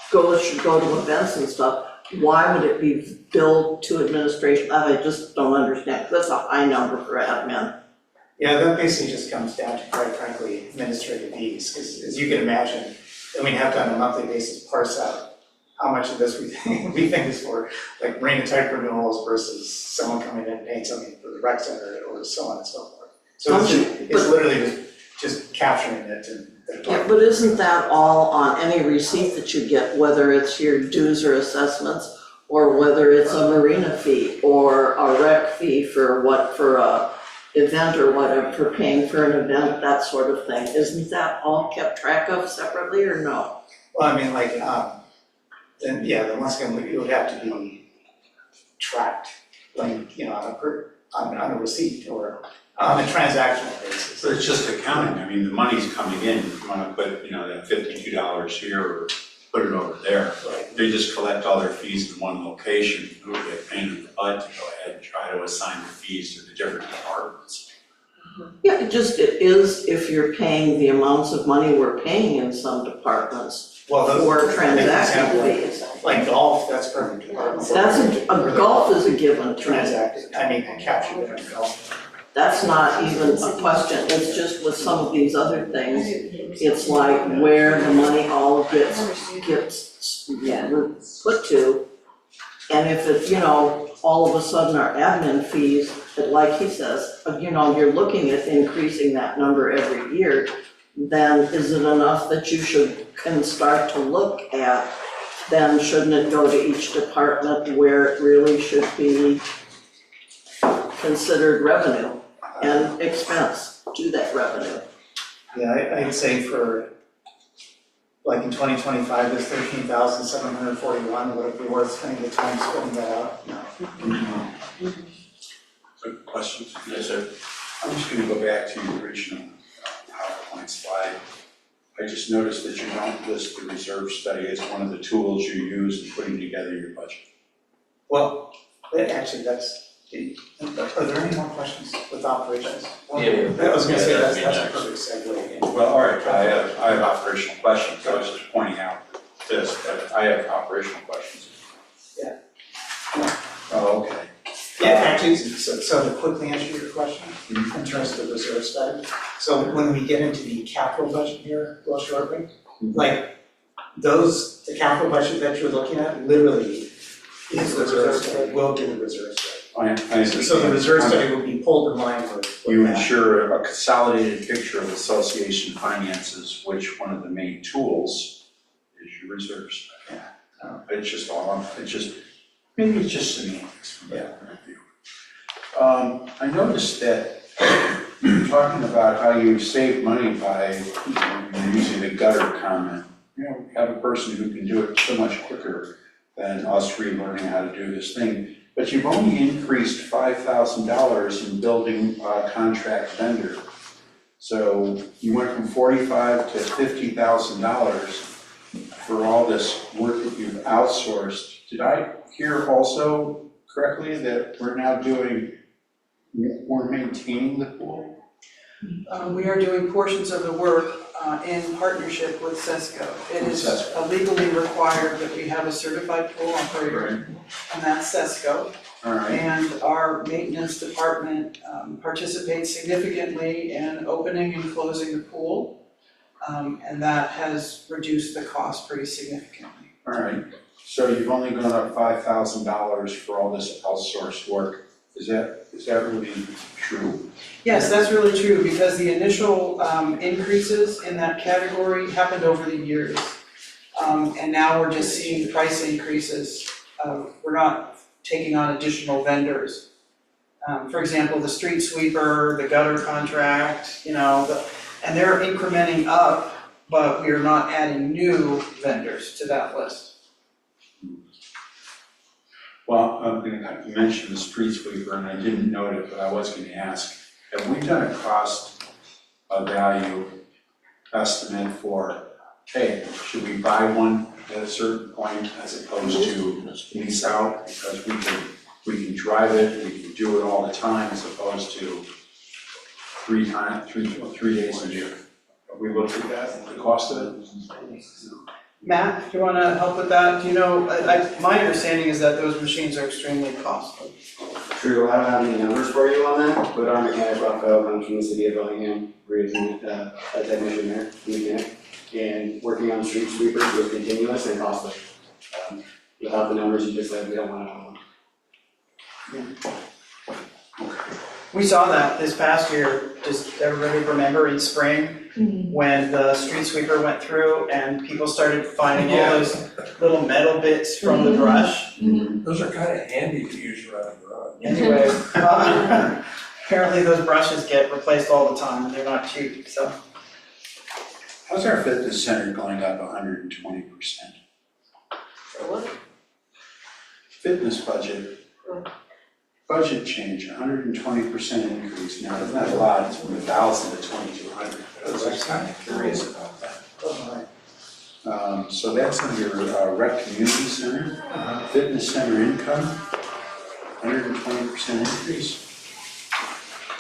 should go to events and stuff. Why would it be billed to administration? I just don't understand, that's a high number for admin. Yeah, that basically just comes down to, quite frankly, administrative fees, because as you can imagine, and we have to on a monthly basis parse out how much of this we think is for like marina type renewals versus someone coming in and paying something for the rec center or so on and so forth. So it's literally just capturing it and. Yeah, but isn't that all on any receipt that you get, whether it's your dues or assessments, or whether it's a marina fee, or a rec fee for a event or whatever, for paying for an event, that sort of thing? Isn't that all kept track of separately, or no? Well, I mean, like, then, yeah, then once again, it would have to be tracked, like, you know, on a receipt or on a transactional basis. But it's just accounting, I mean, the money's coming in, if you wanna put, you know, that $52 here or put it over there. Right. They just collect all their fees in one location, who would get paid in the butt to go ahead and try to assign the fees to the different departments. Yeah, it is if you're paying the amounts of money we're paying in some departments Well, those. for transaction example, fees. like golf, that's perfect department. A golf is a given Transacted, I mean, captured in golf. That's not even a question, it's just with some of these other things, it's like where the money all gets put to. And if it, you know, all of a sudden our admin fees, like he says, you know, you're looking at increasing that number every year, then is it enough that you can start to look at, then shouldn't it go to each department where it really should be considered revenue and expense to that revenue? Yeah, I'd say for, like in 2025, this 13,741, would it be worth spending the time splitting that out? No. So questions? Yes, sir. I'm just gonna go back to your original PowerPoint slide. I just noticed that you don't list the reserve study as one of the tools you use in putting together your budget. Well, actually, are there any more questions with operations? Yeah. I was gonna say, that's Yeah, a perfect segue. Well, all right, I have operational questions, I was just pointing out this, but I have operational questions. Yeah. Oh, okay. Yeah, actually, so to quickly answer your question, in terms of the reserve study, so when we get into the capital budget here, real shortly, like, the capital budget that you're looking at, literally is the reserve study, will be the reserve study. I understand. So the reserve study will be pulled in line with You that. ensure a consolidated picture of association finances, which one of the main tools is your reserve study. Yeah. It's just all, maybe it's just semantics from that point of view. I noticed that you're talking about how you save money by using the gutter comment. You know, have a person who can do it so much quicker than us relearning how to do this thing. But you've only increased $5,000 in building a contract vendor. So you went from $45,000 to $50,000 for all this work that you've outsourced. Did I hear also correctly that we're maintaining the pool? We are doing portions of the work in partnership with CESCO. It is legally required that we have a certified pool operator, and that's CESCO. All right. And our maintenance department participates significantly in opening and closing the pool. And that has reduced the cost pretty significantly. All right. So you've only gone up $5,000 for all this outsourced work. Is that really true? Yes, that's really true, because the initial increases in that category happened over the years. And now we're just seeing price increases. We're not taking on additional vendors. For example, the street sweeper, the gutter contract, you know, and they're incrementing up, but we are not adding new vendors to that list. Well, I'm going to mention the street sweeper, and I didn't note it, but I was going to ask, have we done a cost value estimate for, hey, should we buy one at a certain point as opposed to lease out? Because we can drive it, we can do it all the time as opposed to 3 days a year. Have we looked at that, the cost of it? Matt, do you want to help with that? Do you know, my understanding is that those machines are extremely costly. True, I don't have any numbers for you on that, but our mechanic Rocco comes from the city of Bellingham, raising a technician there, mechanic, and working on street sweepers was continuous and costly. Without the numbers you just said, we don't want to have one. We saw that this past year, does everybody remember in spring, when the street sweeper went through and people started finding all those little metal bits from the brush? Those are kind of handy to use around the garage. Anyway, apparently those brushes get replaced all the time and they're not cheap, so. How's our fitness center going up 120%? For what? Fitness budget change, 120% increase. Now, it's not a lot, it's from 1,000 to 2,200. I was kind of curious about that. So that's under rec community center, fitness center income, 120% increase.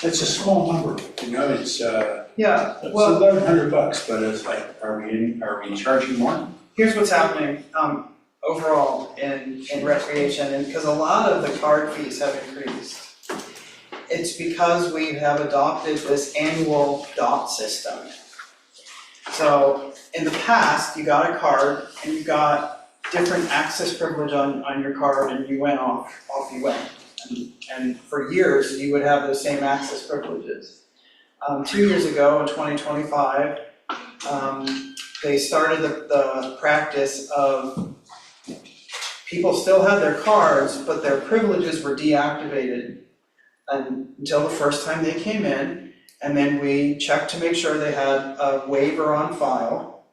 It's a small number, you know, it's Yeah, it's well, $1,100, but it's like, are we charging more? here's what's happening, overall in recreation, and because a lot of the card fees have increased. It's because we have adopted this annual DOT system. So in the past, you got a card and you got different access privilege on your card and you went off you went. And for years, you would have those same access privileges. 2 years ago in 2025, they started the practice of people still had their cards, but their privileges were deactivated until the first time they came in, and then we checked to make sure they had a waiver on file.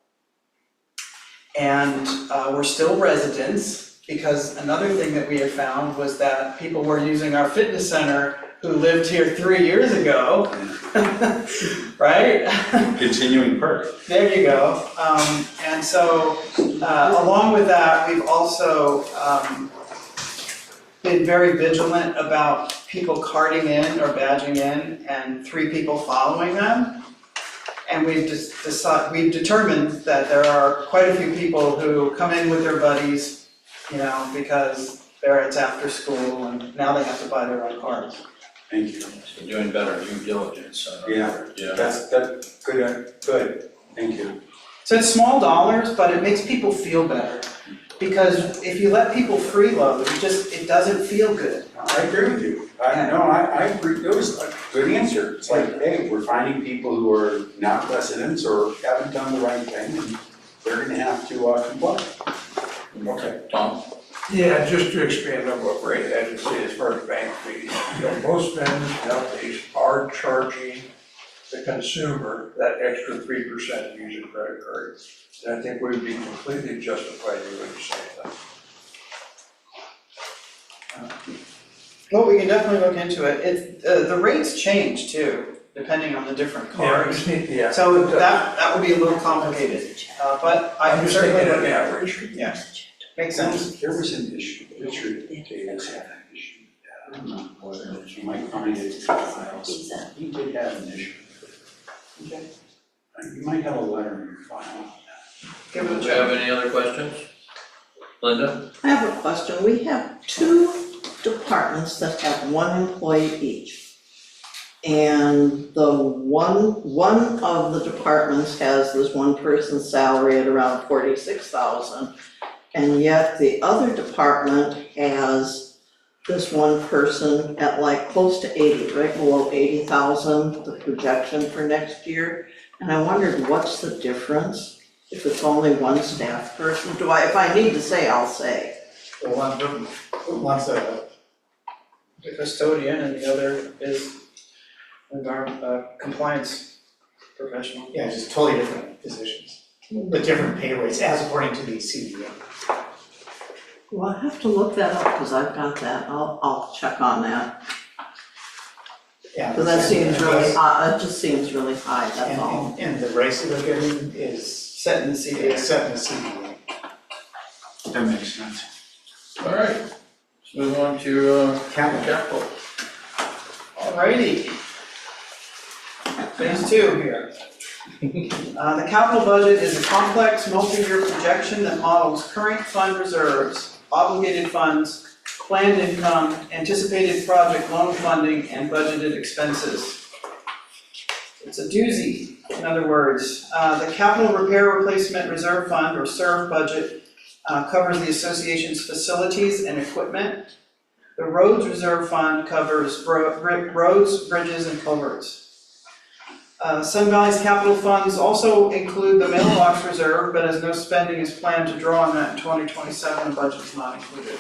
And we're still residents, because another thing that we have found was that people were using our fitness center who lived here 3 years ago, right? Continuing perk. There you go. And so, along with that, we've also been very vigilant about people carding in or badging in and 3 people following them. And we've we've determined that there are quite a few people who come in with their buddies, you know, because it's after school and now they have to buy their own cards. Thank you. So doing better due diligence. Yeah. Yeah. That's good, thank you. So it's small dollars, but it makes people feel better. Because if you let people freeload, it doesn't feel good. I agree with you. I agree, it was a good answer. It's like, hey, we're finding people who are not residents or haven't done the right thing, and they're gonna have to comply. Okay, Tom? Yeah, just to expand on what Ray had to say as far as bank fees. You know, most vendors nowadays are charging the consumer that extra 3% to use a credit card. And I think we'd be completely justified in what you're saying. Well, we can definitely look into it. The rates change too, depending on the different cards. Yeah. So that would be a little complicated, but I I'm can just certainly thinking look an at it. average. Yeah, makes sense. there was an issue, Richard Davis had an issue. I don't know whether you might find it in the files. He did have an issue. Okay. You might have a letter in your file. Give it Do a you check. have any other questions? Linda? I have a question. We have 2 departments that have 1 employee each. And the one of the departments has this one person's salary at around 46,000. And yet the other department has this one person at like close to 80, right below 80,000, the projection for next year. And I wondered, what's the difference? If it's only 1 staff person, if I need to say, I'll say. One's a The custodian and the other is compliance professional. Yeah, just totally different positions, but different pay rates as according to the CBA. Well, I have to look that up, because I've got that, I'll check on that, Yeah. because that seems really high, that just seems really high, that's all. And the race that they're getting is Set in the CBA. set in the CBA. That makes sense. All right, let's move on to capital. Alrighty. Phase 2 here. The capital budget is a complex multi-year projection that models current fund reserves, obligated funds, planned income, anticipated project loan funding, and budgeted expenses. It's a doozy, in other words. The Capital Repair Replacement Reserve Fund, or SERV budget, covers the association's facilities and equipment. The roads reserve fund covers roads, bridges, and culverts. Sun Valley's capital funds also include the mailbox reserve, but as no spending is planned to draw on that in 2027, the budget is not included.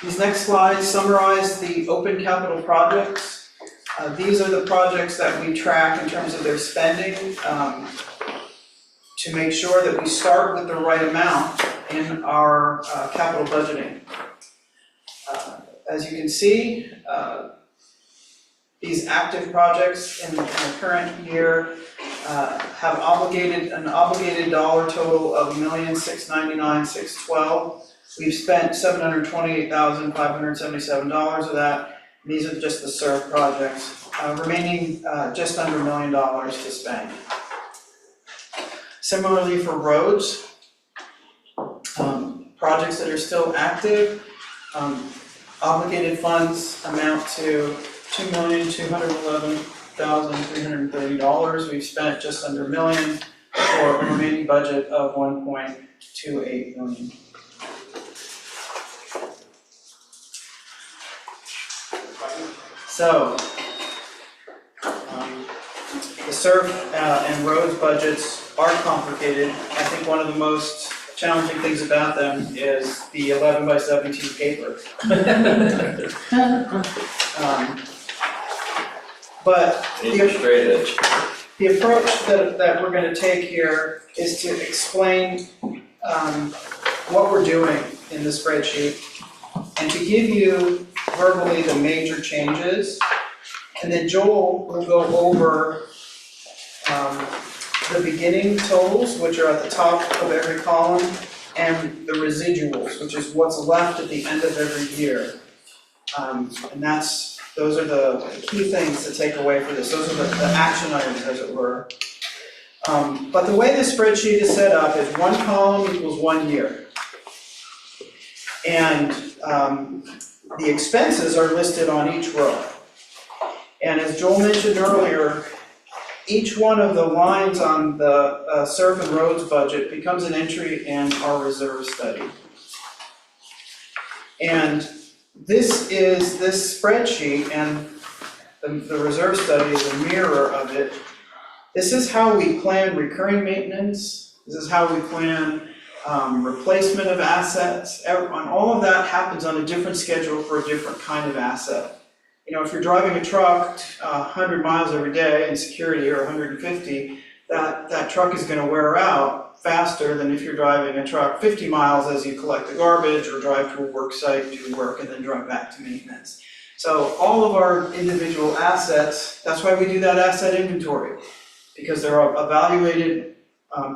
These next slides summarize the open capital projects. These are the projects that we track in terms of their spending to make sure that we start with the right amount in our capital budgeting. As you can see, these active projects in the current year have an obligated dollar total of $1,699,612. We've spent $728,577 of that. These are just the SURF projects, remaining just under $1 million to spend. Similarly for roads, projects that are still active, obligated funds amount to $2,211,330. We've spent just under $1 million for a remaining budget of $1.28 million. So, the SURF and roads budgets are complicated. I think one of the most challenging things about them is the 11 by 17 paper. But the approach that we're going to take here is to explain what we're doing in the spreadsheet and to give you verbally the major changes. And then Joel will go over the beginning totals, which are at the top of every column, and the residuals, which is what's left at the end of every year. And those are the key things to take away for this. Those are the action items, as it were. But the way the spreadsheet is set up is one column equals 1 year. And the expenses are listed on each row. And as Joel mentioned earlier, each one of the lines on the SURF and roads budget becomes an entry in our reserve study. And this spreadsheet and the reserve study is a mirror of it. This is how we plan recurring maintenance. This is how we plan replacement of assets. And all of that happens on a different schedule for a different kind of asset. You know, if you're driving a truck 100 miles every day in security or 150, that truck is going to wear out faster than if you're driving a truck 50 miles as you collect the garbage or drive to a work site, do work, and then drive back to maintenance. So all of our individual assets, that's why we do that asset inventory, because they're evaluated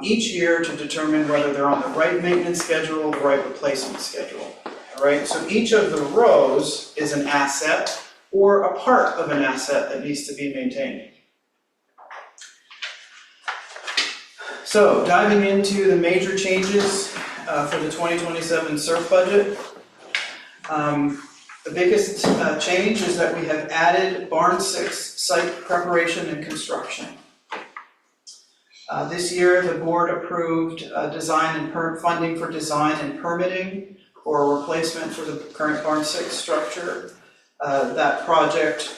each year to determine whether they're on the right maintenance schedule, the right replacement schedule. All right, so each of the rows is an asset or a part of an asset that needs to be maintained. So diving into the major changes for the 2027 SURF budget. The biggest change is that we have added Barn 6 site preparation and construction. This year, the board approved funding for design and permitting for a replacement for the current Barn 6 structure. That project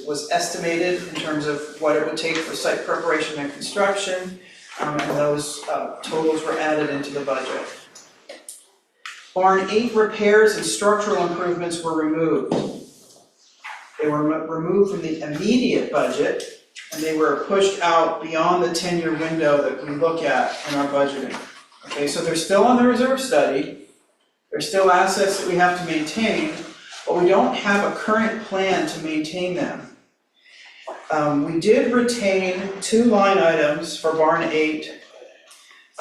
was estimated in terms of what it would take for site preparation and construction, and those totals were added into the budget. Barn 8 repairs and structural improvements were removed. They were removed from the immediate budget, and they were pushed out beyond the 10-year window that we look at in our budgeting. Okay, so they're still on the reserve study. They're still assets that we have to maintain, but we don't have a current plan to maintain them. We did retain 2 line items for Barn 8.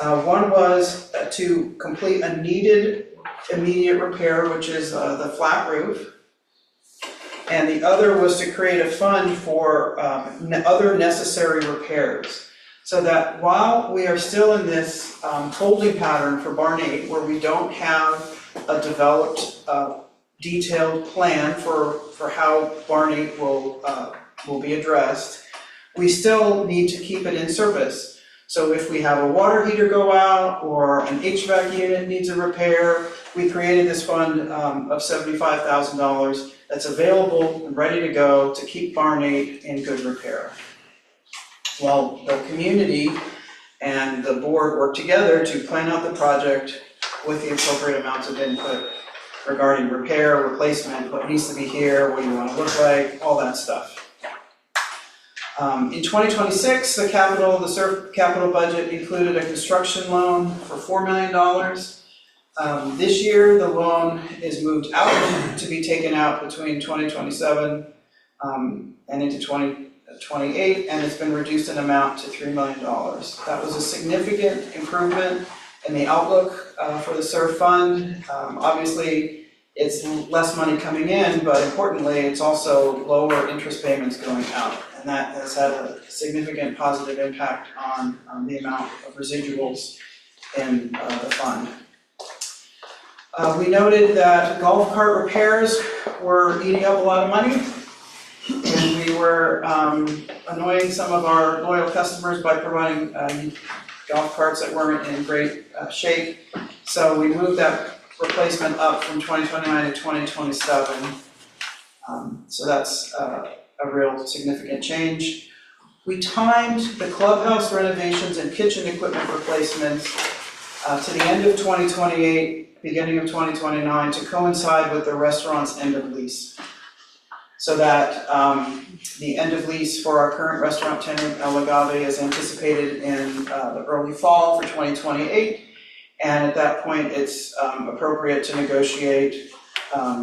One was to complete a needed immediate repair, which is the flat roof. And the other was to create a fund for other necessary repairs. So that while we are still in this holding pattern for Barn 8, where we don't have a developed detailed plan for how Barn 8 will be addressed, we still need to keep it in service. So if we have a water heater go out or an HVAC unit needs a repair, we created this fund of $75,000 that's available and ready to go to keep Barn 8 in good repair. Well, the community and the board worked together to plan out the project with the appropriate amounts of input regarding repair, replacement, what needs to be here, what do you want to look like, all that stuff. In 2026, the SURF capital budget included a construction loan for $4 million. This year, the loan is moved out to be taken out between 2027 and into 2028, and it's been reduced in amount to $3 million. That was a significant improvement in the outlook for the SURF fund. Obviously, it's less money coming in, but importantly, it's also lower interest payments going out. And that has had a significant positive impact on the amount of residuals in the fund. We noted that golf cart repairs were eating up a lot of money, and we were annoying some of our loyal customers by providing golf carts that weren't in great shape. So we moved that replacement up from 2029 to 2027. So that's a real significant change. We timed the clubhouse renovations and kitchen equipment replacements to the end of 2028, beginning of 2029, to coincide with the restaurant's end of lease. So that the end of lease for our current restaurant tenant, El Agave, is anticipated in the early fall for 2028. And at that point, it's appropriate to negotiate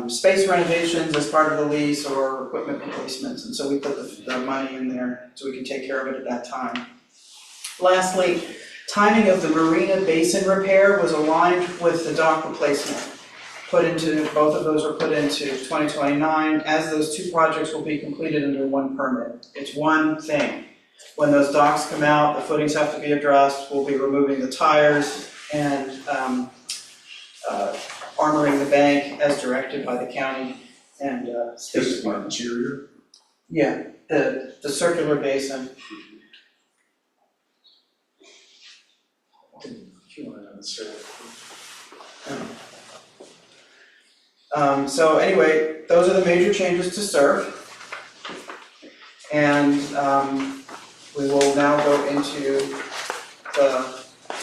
space renovations as part of the lease or equipment replacements. And so we put the money in there so we can take care of it at that time. Lastly, timing of the marina basin repair was aligned with the dock replacement. Both of those were put into 2029, as those two projects will be completed under one permit. It's one thing. When those docks come out, the footings have to be addressed, we'll be removing the tires and armoring the bank as directed by the county and State Department. Interior? Yeah, the circular basin. So anyway, those are the major changes to SURF. And we will now go into the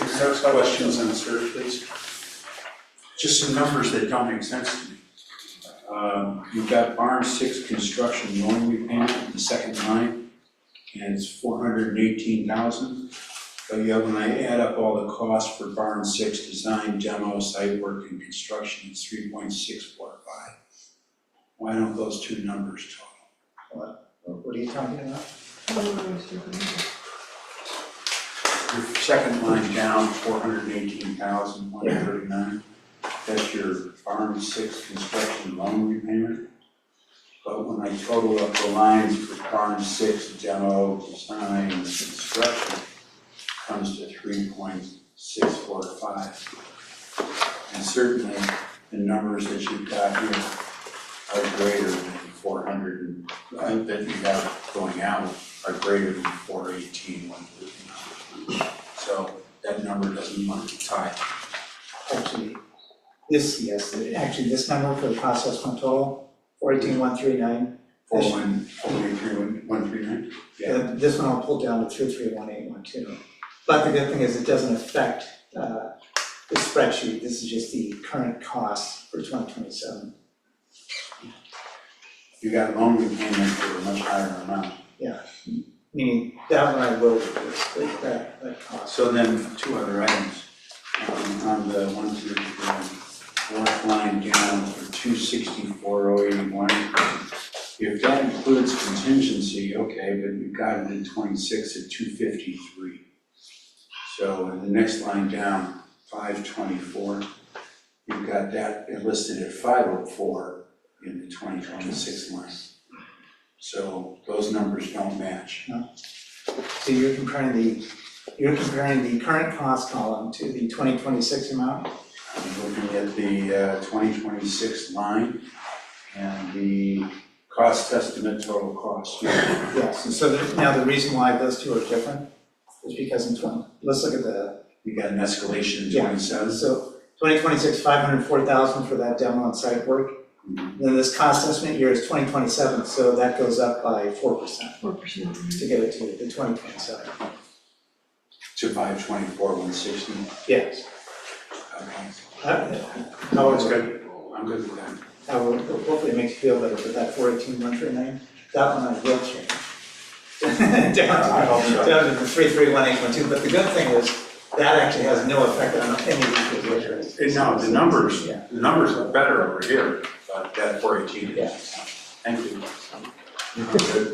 SURF Questions on SURF, please? Just some numbers that don't make sense to me. You've got Barn 6 construction loan repayment, the second line, and it's $418,000. But yet when I add up all the costs for Barn 6 design, demo, site work, and construction, it's $3.645. Why don't those two numbers total? What are you talking about? Your second line down, $418,139. That's your Barn 6 construction loan repayment. But when I total up the lines for Barn 6 demo, design, and construction, it comes to 3.645. And certainly the numbers that you've got here are greater than 400, that you have going out are greater than 418,139. So that number doesn't tie. Actually, this number for the process fund total, 418,139. 418,139? Yeah. This one I'll pull down to 231,812. But the good thing is it doesn't affect the spreadsheet. This is just the current cost for 2027. You got loan repayment for a much higher amount. Meaning that one I will reduce, that cost. So then two other items. On the 1 through 4th line down for 264,081. If that includes contingency, okay, but you've got it in 26 at 253. So in the next line down, 524, you've got that listed at 504 in the 2026 line. So those numbers don't match. So you're comparing the current cost column to the 2026 amount? I'm looking at the 2026 line and the cost estimate total cost. Yes, and so now the reason why those two are different is because let's look at You got an escalation in Yeah. 27. so 2026, 504,000 for that demo and site work. Then this cost estimate year is 2027, so that goes up by 4% 4%. to get it to the 2027. To 524, 160. Yes. Okay. How That's is it? good. I'm good with that. Hopefully it makes you feel better, but that 418,139, that one I will change. I hope so. Down to the 331,812, but the good thing is, that actually has no effect on any of these positions. No, the numbers Yeah. are better over here, but that 418 Yeah. is. Thank you. I'm good.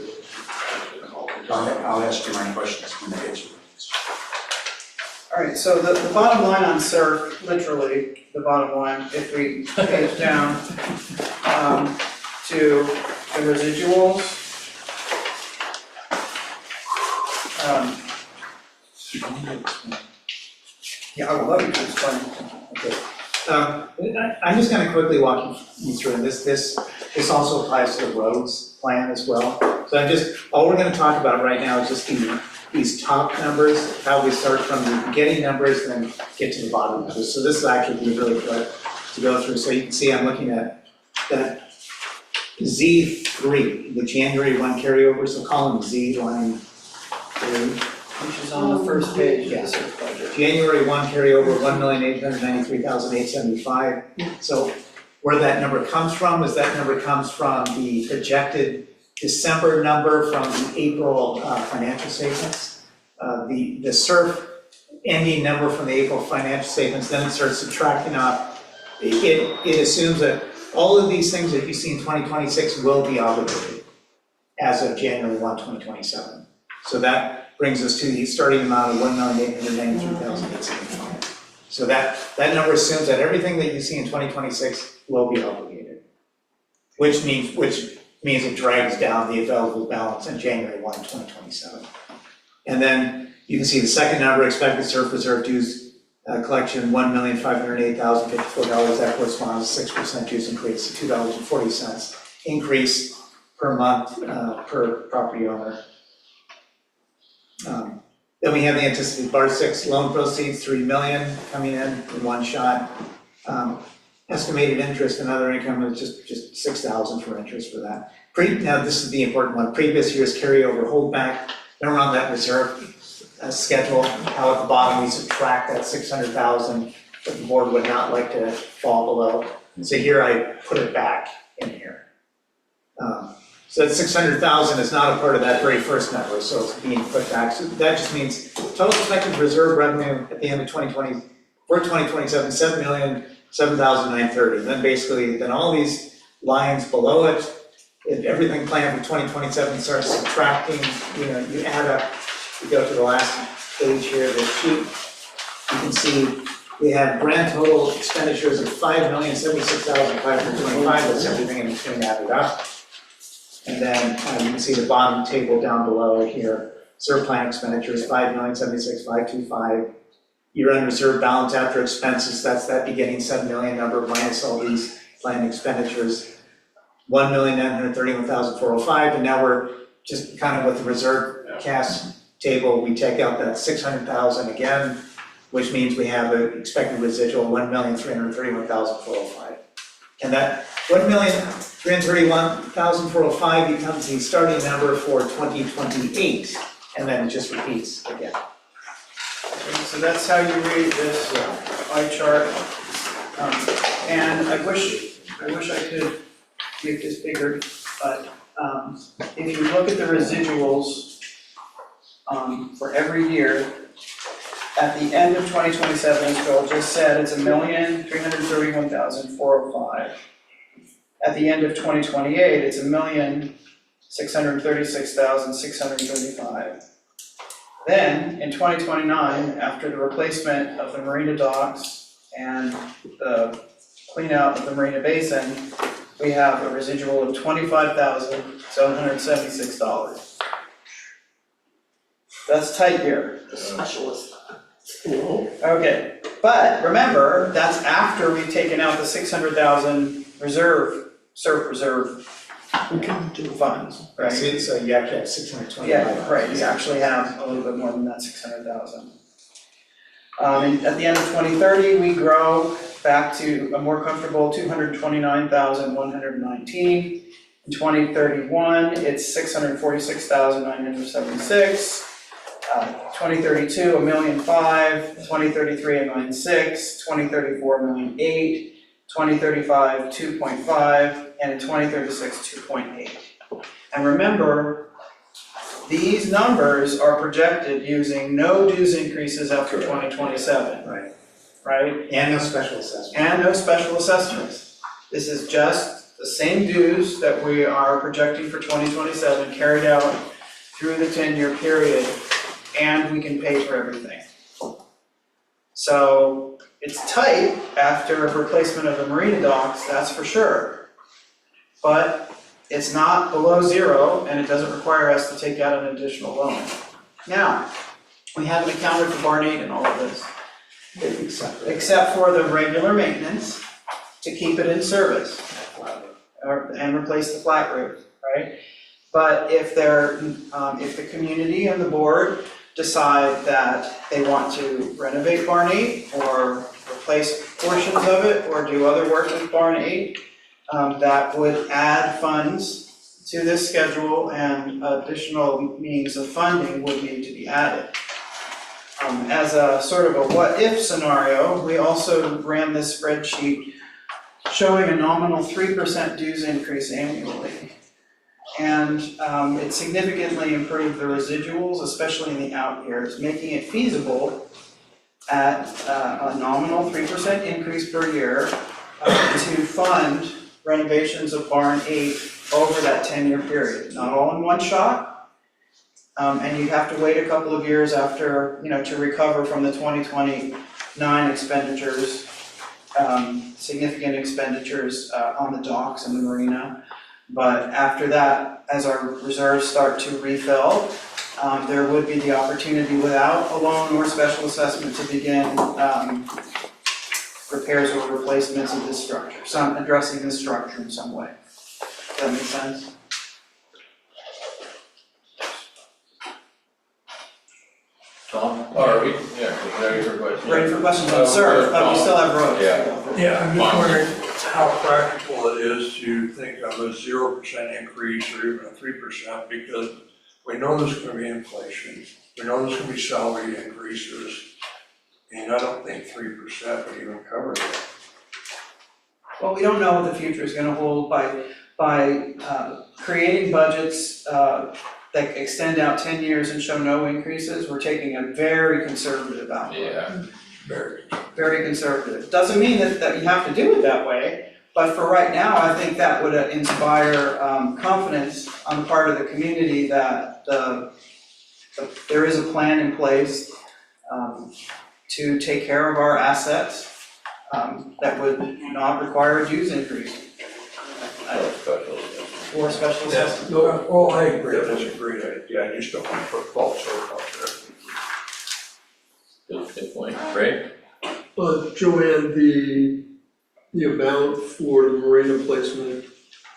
I'll ask you my questions when I get you. All right, so the bottom line on SURF, literally, the bottom line, if we page down to the residuals. Yeah, I would love you to explain. I'm just gonna quickly walk you through, and this also applies to the roads plan as well. So all we're gonna talk about right now is just these top numbers, how we start from the beginning numbers, then get to the bottom numbers. So this will actually be really quick to go through, so you can see I'm looking at that Z3, the January 1 carryover, so column Z, line 3. Which is on the first page of the SURF budget. January 1 carryover, 1,893,875. So where that number comes from is that number comes from the projected December number from the April financial statements. The SURF ending number from the April financial statements, then it starts subtracting off. It assumes that all of these things that you see in 2026 will be obligated as of January 1, 2027. So that brings us to the starting amount of 1,893,875. So that number assumes that everything that you see in 2026 will be obligated, which means it drags down the available balance in January 1, 2027. And then you can see the second number, expected SURF reserve dues collection, $1,508,054. That corresponds to 6% dues increase, $2.40 increase per month per property owner. Then we have the anticipated bar 6 loan proceeds, $3 million coming in one shot. Estimated interest and other income is just $6,000 for interest for that. Now this is the important one, previous year's carryover holdback, remember on that reserve schedule, how at the bottom we subtract that $600,000 that the board would not like to fall below. And so here I put it back in here. So that 600,000 is not a part of that very first number, so it's being put back. So that just means total expected reserve revenue at the end of 2020, for 2027, $7,007,930. Then basically, then all these lines below it, if everything planned for 2027 starts subtracting, you add up, you go to the last page here, the sheet, you can see we have grand total expenditures of $5,076,525, that's everything in between added up. And then you can see the bottom table down below here, SURF plan expenditures, $5,076,525. Year-end reserve balance after expenses, that's that beginning $7 million number minus all these planned expenditures, $1,931,405. And now we're just kind of with the reserve cash table, we take out that $600,000 again, which means we have an expected residual $1,331,405. And that $1,331,405 becomes the starting number for 2028, and then it just repeats again. So that's how you read this pie chart. And I wish I could make this bigger, but if you look at the residuals for every year, at the end of 2027, as Bill just said, it's $1,331,405. At the end of 2028, it's $1,636,635. Then, in 2029, after the replacement of the marina docks and the clean out of the marina basin, we have a residual of $25,776. That's tight here. The specialist. Okay, but remember, that's after we've taken out the 600,000 reserve, SURF reserve funds, right? So you actually have 625. Yeah, right, you actually have a little bit more than that, 600,000. And at the end of 2030, we grow back to a more comfortable 229,119. In 2031, it's 646,976. 2032, 1,000,005. 2033, 1,000,006. 2034, 1,000,008. 2035, 2.5, and in 2036, 2.8. And remember, these numbers are projected using no dues increases after 2027, Right, right? and no special assessment. And no special assessments. This is just the same dues that we are projecting for 2027 carried out through the 10-year period, and we can pay for everything. So it's tight after replacement of the marina docks, that's for sure. But it's not below zero, and it doesn't require us to take out an additional loan. Now, we haven't accounted for Barn 8 in all of this, except for the regular maintenance to keep it in service and replace the flat roof, right? But if the community and the board decide that they want to renovate Barn 8 or replace portions of it or do other work with Barn 8, that would add funds to this schedule, and additional means of funding would need to be added. As a sort of a what-if scenario, we also ran this spreadsheet showing a nominal 3% dues increase annually. And it significantly improved the residuals, especially in the out years, making it feasible at a nominal 3% increase per year to fund renovations of Barn 8 over that 10-year period. Not all in one shot, and you'd have to wait a couple of years after, to recover from the 2029 expenditures, significant expenditures on the docks and the marina. But after that, as our reserves start to refill, there would be the opportunity without a loan or special assessment to begin repairs or replacements of this structure, addressing this structure in some way. Does that make sense? Tom, are we, yeah, ready for questions? Ready for questions on SURF, but we still have roads. Yeah. I'm just wondering how practical it is to think of a 0% increase or even a 3%, because we know there's gonna be inflation, we know there's gonna be salary increases, and I don't think 3% would even cover it. Well, we don't know what the future is gonna hold by creating budgets that extend out 10 years and show no increases. We're taking a very conservative outlook. Yeah. Very conservative. Doesn't mean that you have to do it that way, but for right now, I think that would inspire confidence on the part of the community that there is a plan in place to take care of our assets that would not require a dues increase or special assessment. No, well, I agree, that's a great idea, I just don't want to put false hope out there. Good point, Ray? Joanne, the amount for the marina placement,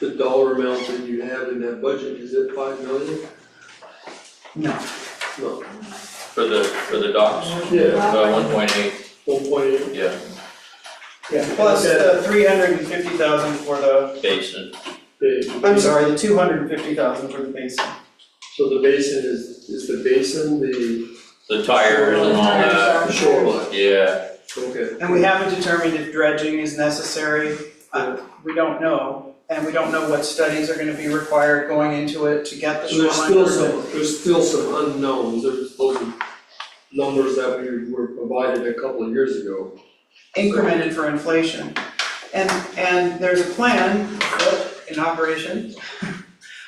the dollar amount that you have in that budget, is it 5 million? No. No. For the docks? Yeah, 1.8, 1.8. yeah, Plus the 350,000 for the, basin. I'm sorry, the 250,000 for the basin. So the basin is the basin, The tires and all that, the shoreline, yeah. okay. And we haven't determined if dredging is necessary. We don't know, and we don't know what studies are gonna be required going into it to get the So shoreline. there's still some unknowns, there's those numbers that we were provided a couple of years ago. Incremented for inflation. And there's a plan in operation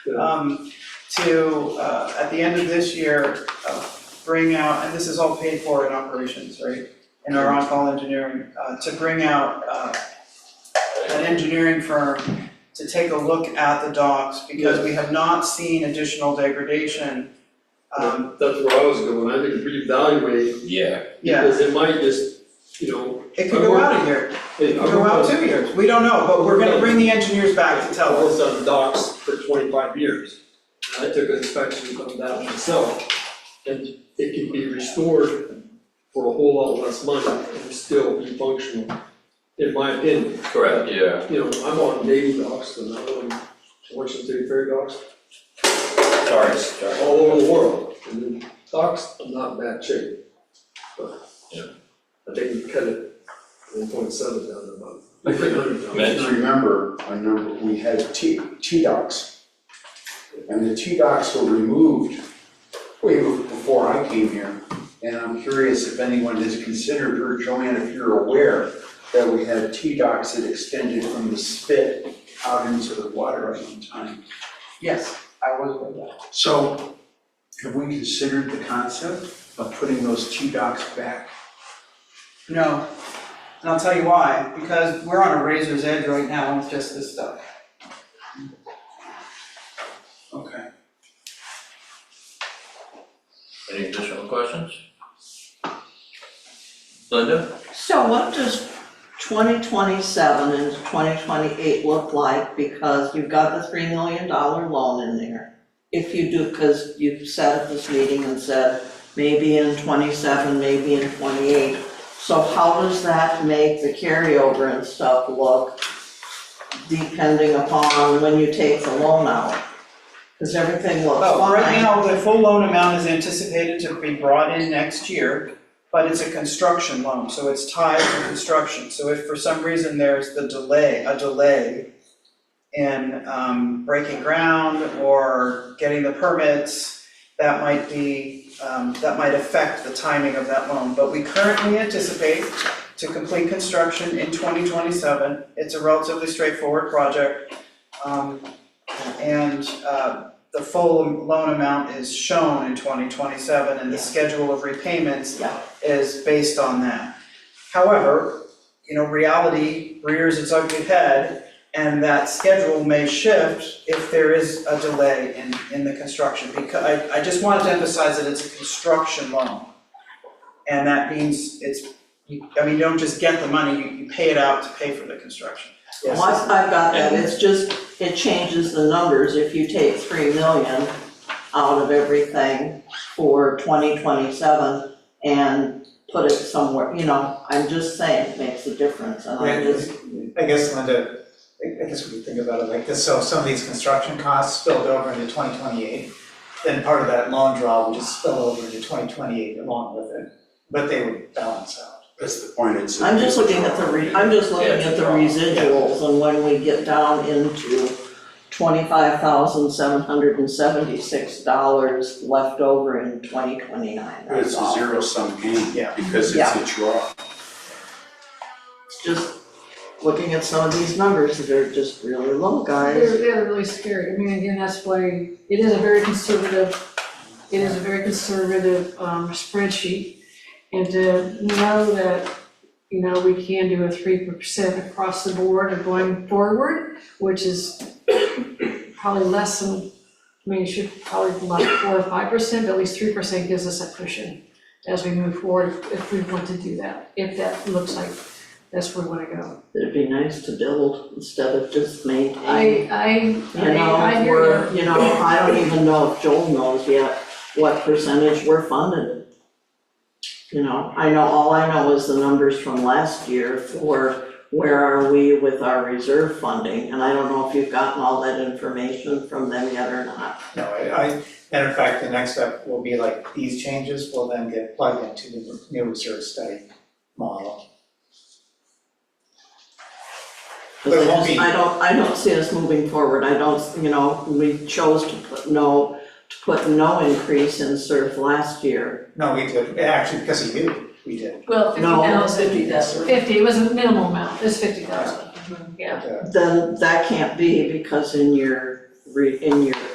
to, at the end of this year, bring out, and this is all paid for in operations, right? In our on-call engineering, to bring out an engineering firm to take a look at the docks, because we have not seen additional degradation. That's where I was going, I think reevaluate, Yeah. because it might just, It could go out a year, it could go out 2 years, we don't know, but we're gonna bring the engineers back to tell us. on docks for 25 years. And I took an inspection of that myself, and it can be restored for a whole lot less money and still be functional, in my opinion. Correct, yeah. You know, I'm on Navy docks and I'm on Washington State Ferry docks, Sorry. all over the world. And the docks are not in bad shape. But, I think we cut it 1.7 down to about Mitch? Remember, we had T-docks. And the T-docks were removed way before I came here. And I'm curious if anyone has considered, or Joanne, if you're aware, that we had T-docks that extended from the spit out into the water at one time. Yes, I was aware of that. So, have we considered the concept of putting those T-docks back? No, and I'll tell you why, because we're on a razor's edge right now with just this stuff. Okay. Any additional questions? Linda? So what does 2027 and 2028 look like? Because you've got the $3 million loan in there. If you do, because you sat at this meeting and said, maybe in 27, maybe in 28. So how does that make the carryover and stuff look depending upon when you take the loan out? Because everything looks Well, fine. right now, the full loan amount is anticipated to be brought in next year, but it's a construction loan, so it's tied to construction. So if for some reason there's a delay in breaking ground or getting the permits, that might affect the timing of that loan. But we currently anticipate to complete construction in 2027. It's a relatively straightforward project. And the full loan amount is shown in 2027, and the schedule of repayments is based on that. However, reality rears its ugly head, and that schedule may shift if there is a delay in the construction. Because I just wanted to emphasize that it's a construction loan. And that means you don't just get the money, you pay it out to pay for the construction. Well, I've got that, it's just, it changes the numbers if you take 3 million out of everything for 2027 and put it somewhere, I'm just saying it makes a difference, and I just. I guess, Linda, I guess we could think about it like this, so some of these construction costs spilled over into 2028, then part of that loan draw would just spill over into 2028 along with it, but they would balance out. That's the point, I'm just looking at the residuals, and when we get down into $25,776 left over in 2029, It's that's a all. zero-sum game, Yeah. because it's a draw. Just looking at some of these numbers, they're just really low, guys. They're really scary. I mean, again, that's why it is a very conservative spreadsheet. And to know that, we can do a 3% across the board of going forward, which is probably less than, it should probably be like 4 or 5%, but at least 3% gives us a cushion as we move forward if we want to do that, if that looks like that's where we want to go. It'd be nice to build instead of just maintain. I hear you. I don't even know if Joel knows yet what percentage we're funded. All I know is the numbers from last year for where are we with our reserve funding, and I don't know if you've gotten all that information from them yet or not. No, matter of fact, the next step will be like these changes will then get plugged into the new reserve study model. But it won't be. I don't see us moving forward, we chose to put no increase in SURF last year. No, we did, actually, because of you, we did. Well, 50,000. 50,000. 50, it was a minimal amount, it's 50,000, yeah. Then that can't be, because in your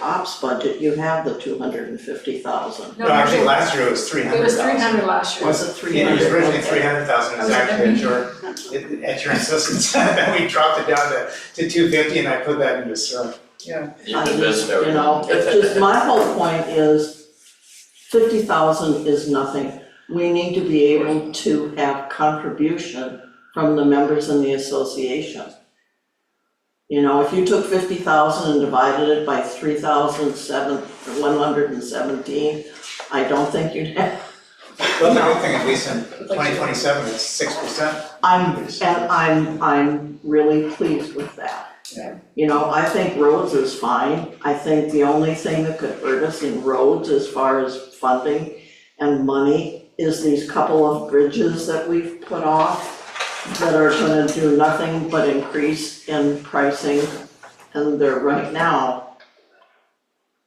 ops budget, you have the 250,000. No, actually, last year it was 300,000. It was 300 last year. Was it 300? It was originally Okay. 300,000, it was actually at your insistence, then we dropped it down to 250, and I put that into SURF. You convinced It's everyone. just, my whole point is 50,000 is nothing. We need to be able to have contribution from the members in the association. You know, if you took 50,000 and divided it by 117, I don't think you'd have. Well, the good thing, at least in 2027, it's 6%. I'm really pleased with that. Yeah. You know, I think roads is fine. I think the only thing that could hurt us in roads as far as funding and money is these couple of bridges that we've put off that are gonna do nothing but increase in pricing, and they're right now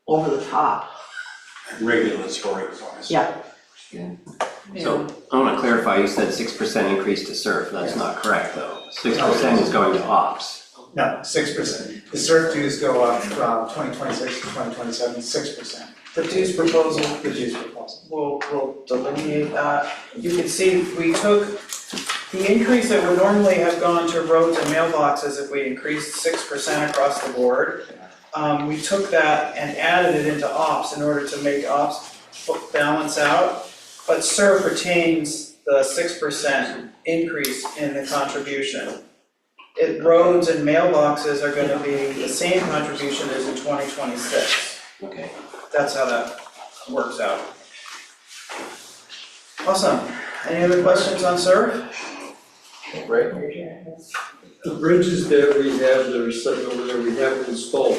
over the top. Regulatory wise. Yeah. So I want to clarify, you said 6% increase to SURF, that's not correct though. 6% is going to ops. No, 6%. The SURF dues go up from 2026 to 2027, 6%. The dues proposal The dues proposal. will delineate that. You can see, we took the increase that would normally have gone to roads and mailboxes if we increased 6% across the board. We took that and added it into ops in order to make ops balance out. But SURF retains the 6% increase in the contribution. Roads and mailboxes are gonna be the same contribution as in 2026. Okay. That's how that works out. Awesome. Any other questions on SURF? The bridges that we have that are sitting over there, we haven't installed,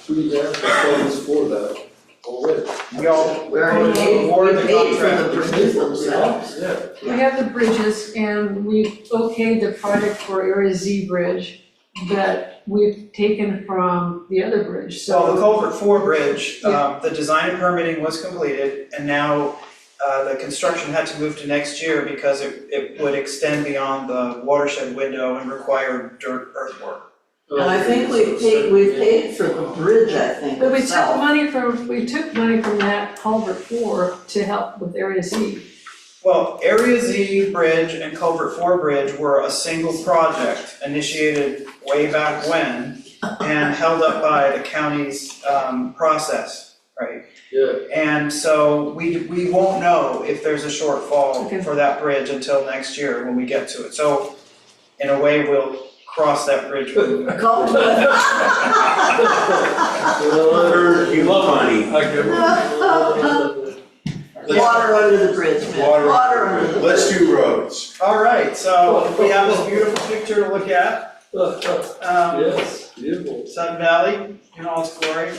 we have the funds for that already. We all, We already paid, awarded we the paid for contract. the bridges themselves. Yeah. We have the bridges and we okayed the project for Area Z Bridge that we've taken from the other bridge, So the so. Culvert 4 Bridge, the design and permitting was completed, and now the construction had to move to next year because it would extend beyond the watershed window and require dirt earthwork. And I think we've paid for the bridge, I think, But we took itself. money from that culvert 4 to help with Area Z. Well, Area Z Bridge and Culvert 4 Bridge were a single project initiated way back when and held up by the county's process, right? Yeah. And so we won't know if there's a shortfall Okay. for that bridge until next year when we get to it. So in a way, we'll cross that bridge when A couple of- You love money. I give them. Water under the bridge, man, water under the bridge. Let's do roads. All right, so we have this beautiful picture to look at. Yes, beautiful. Sun Valley in all its glory.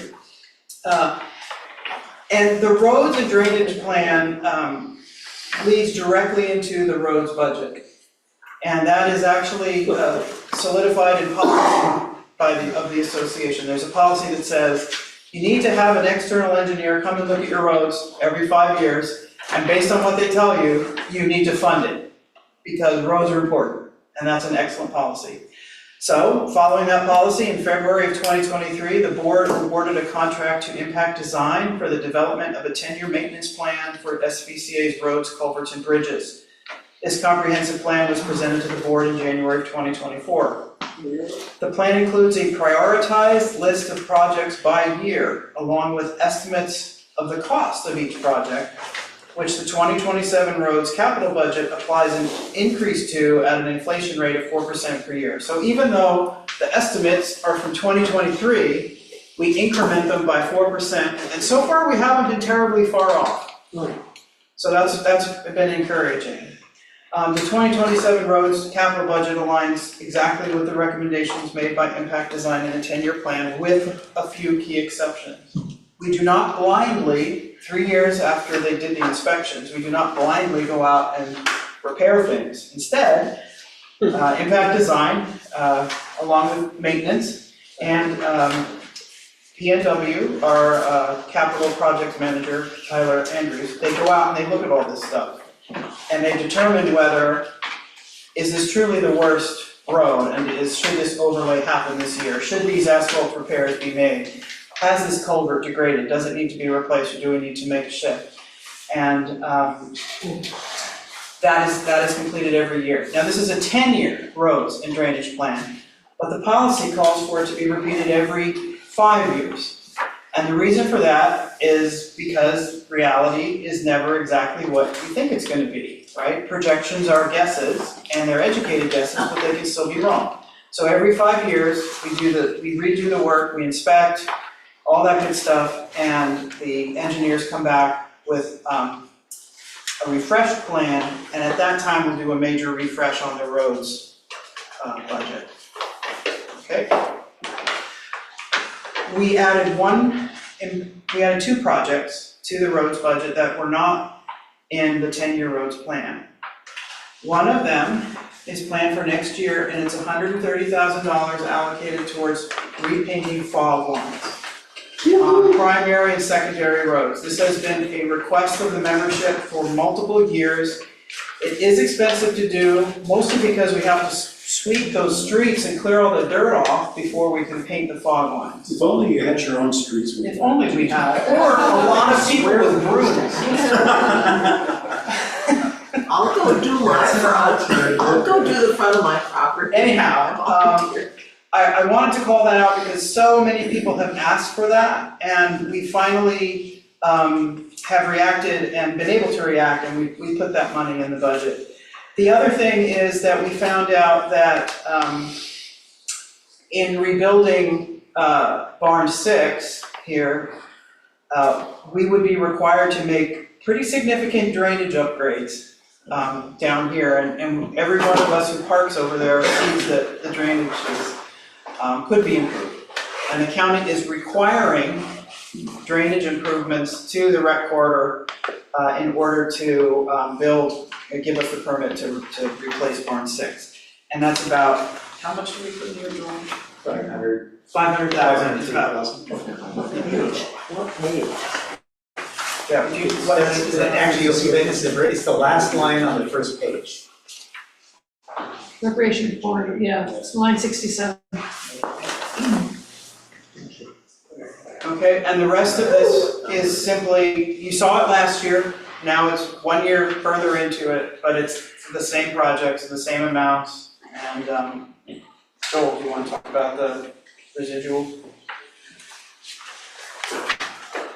And the roads and drainage plan leads directly into the roads budget. And that is actually solidified in policy of the association. There's a policy that says you need to have an external engineer come and look at your roads every 5 years, and based on what they tell you, you need to fund it, because roads are important, and that's an excellent policy. So, following that policy, in February of 2023, the board awarded a contract to Impact Design for the development of a 10-year maintenance plan for SVCA's roads, culverts, and bridges. This comprehensive plan was presented to the board in January of 2024. The plan includes a prioritized list of projects by year, along with estimates of the cost of each project, which the 2027 roads capital budget applies an increase to at an inflation rate of 4% per year. So even though the estimates are from 2023, we increment them by 4%, and so far we haven't been terribly far off. So that's been encouraging. The 2027 roads capital budget aligns exactly with the recommendations made by Impact Design in a 10-year plan, with a few key exceptions. We do not blindly, 3 years after they did the inspections, we do not blindly go out and repair things. Instead, Impact Design, along with maintenance, and PNW, our capital project manager, Tyler Andrews, they go out and they look at all this stuff. And they determine whether, is this truly the worst road, and should this overlay happen this year? Should these asphalt repairs be made? Has this culvert degraded? Does it need to be replaced, or do we need to make a shift? And that is completed every year. Now, this is a 10-year roads and drainage plan, but the policy calls for it to be repeated every 5 years. And the reason for that is because reality is never exactly what you think it's gonna be, right? Projections are guesses, and they're educated guesses, but they can still be wrong. So every 5 years, we redo the work, we inspect, all that good stuff, and the engineers come back with a refreshed plan, and at that time, we'll do a major refresh on the roads budget. Okay? We added 2 projects to the roads budget that were not in the 10-year roads plan. One of them is planned for next year, and it's $130,000 allocated towards repainting fog lines on primary and secondary roads. This has been a request of the membership for multiple years. It is expensive to do, mostly because we have to sweep those streets and clear all the dirt off before we can paint the fog lines. If only you had your own streets. If only we had, or a lot of people with brooms. I'll go do my front, I'll go do the front of my property. Anyhow, I wanted to call that out because so many people have asked for that, and we finally have reacted and been able to react, and we put that money in the budget. The other thing is that we found out that in rebuilding Barn 6 here, we would be required to make pretty significant drainage upgrades down here, and every one of us who parks over there sees that the drainage is, could be improved. And the county is requiring drainage improvements to the rec corridor in order to give us the permit to replace Barn 6. And that's about, how much do we put in your drawing? 500,000 is about. What page? Yeah, Actually, you'll see that it's the last line on the first page. Recreation corridor, yeah, it's line 67. Okay, and the rest of this is simply, you saw it last year, now it's 1 year further into it, but it's the same projects, the same amounts, and Joel, do you want to talk about the residual?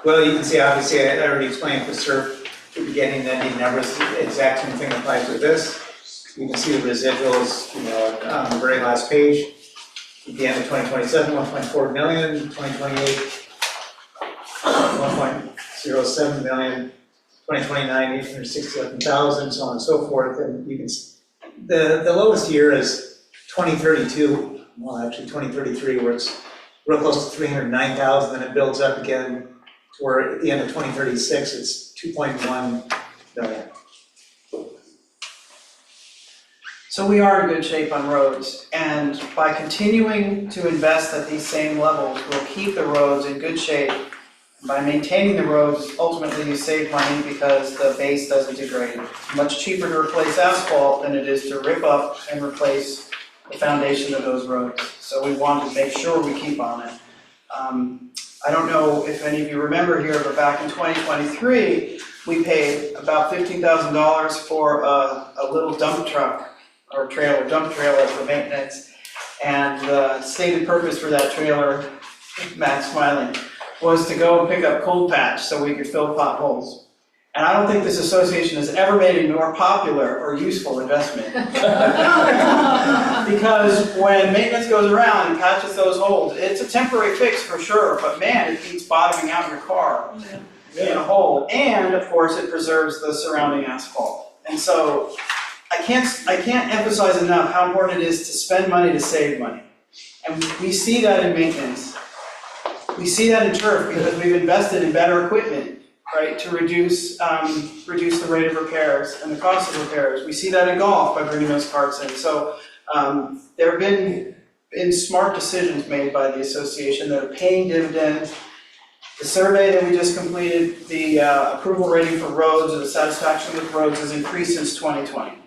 Well, you can see, obviously, I already explained for SERP, the beginning, ending numbers, the exact same thing applies with this. You can see the residuals, on the very last page. At the end of 2027, 1.4 million, 2028, 1.07 million, 2029, 867,000, so on and so forth. And you can, the lowest year is 2032, well, actually 2033, where it's real close to 309,000, then it builds up again, where at the end of 2036, it's 2.1 million. So we are in good shape on roads, and by continuing to invest at these same levels, we'll keep the roads in good shape. By maintaining the roads, ultimately you save money because the base doesn't degrade. It's much cheaper to replace asphalt than it is to rip up and replace the foundation of those roads. So we want to make sure we keep on it. I don't know if any of you remember here, but back in 2023, we paid about $15,000 for a little dump truck or dump trailer for maintenance. And the stated purpose for that trailer, Matt's smiling, was to go and pick up cold patch so we could fill potholes. And I don't think this association has ever made a more popular or useful investment. Because when maintenance goes around and patches those holes, it's a temporary fix for sure, but man, it beats bottoming out your car in a hole. And of course, it preserves the surrounding asphalt. And so I can't emphasize enough how important it is to spend money to save money. And we see that in maintenance. We see that in turf because we've invested in better equipment, right, to reduce the rate of repairs and the cost of repairs. We see that in golf by bringing those carts in. So there have been smart decisions made by the association that are paying dividends. The survey that we just completed, the approval rating for roads or the satisfaction with roads has increased since 2020.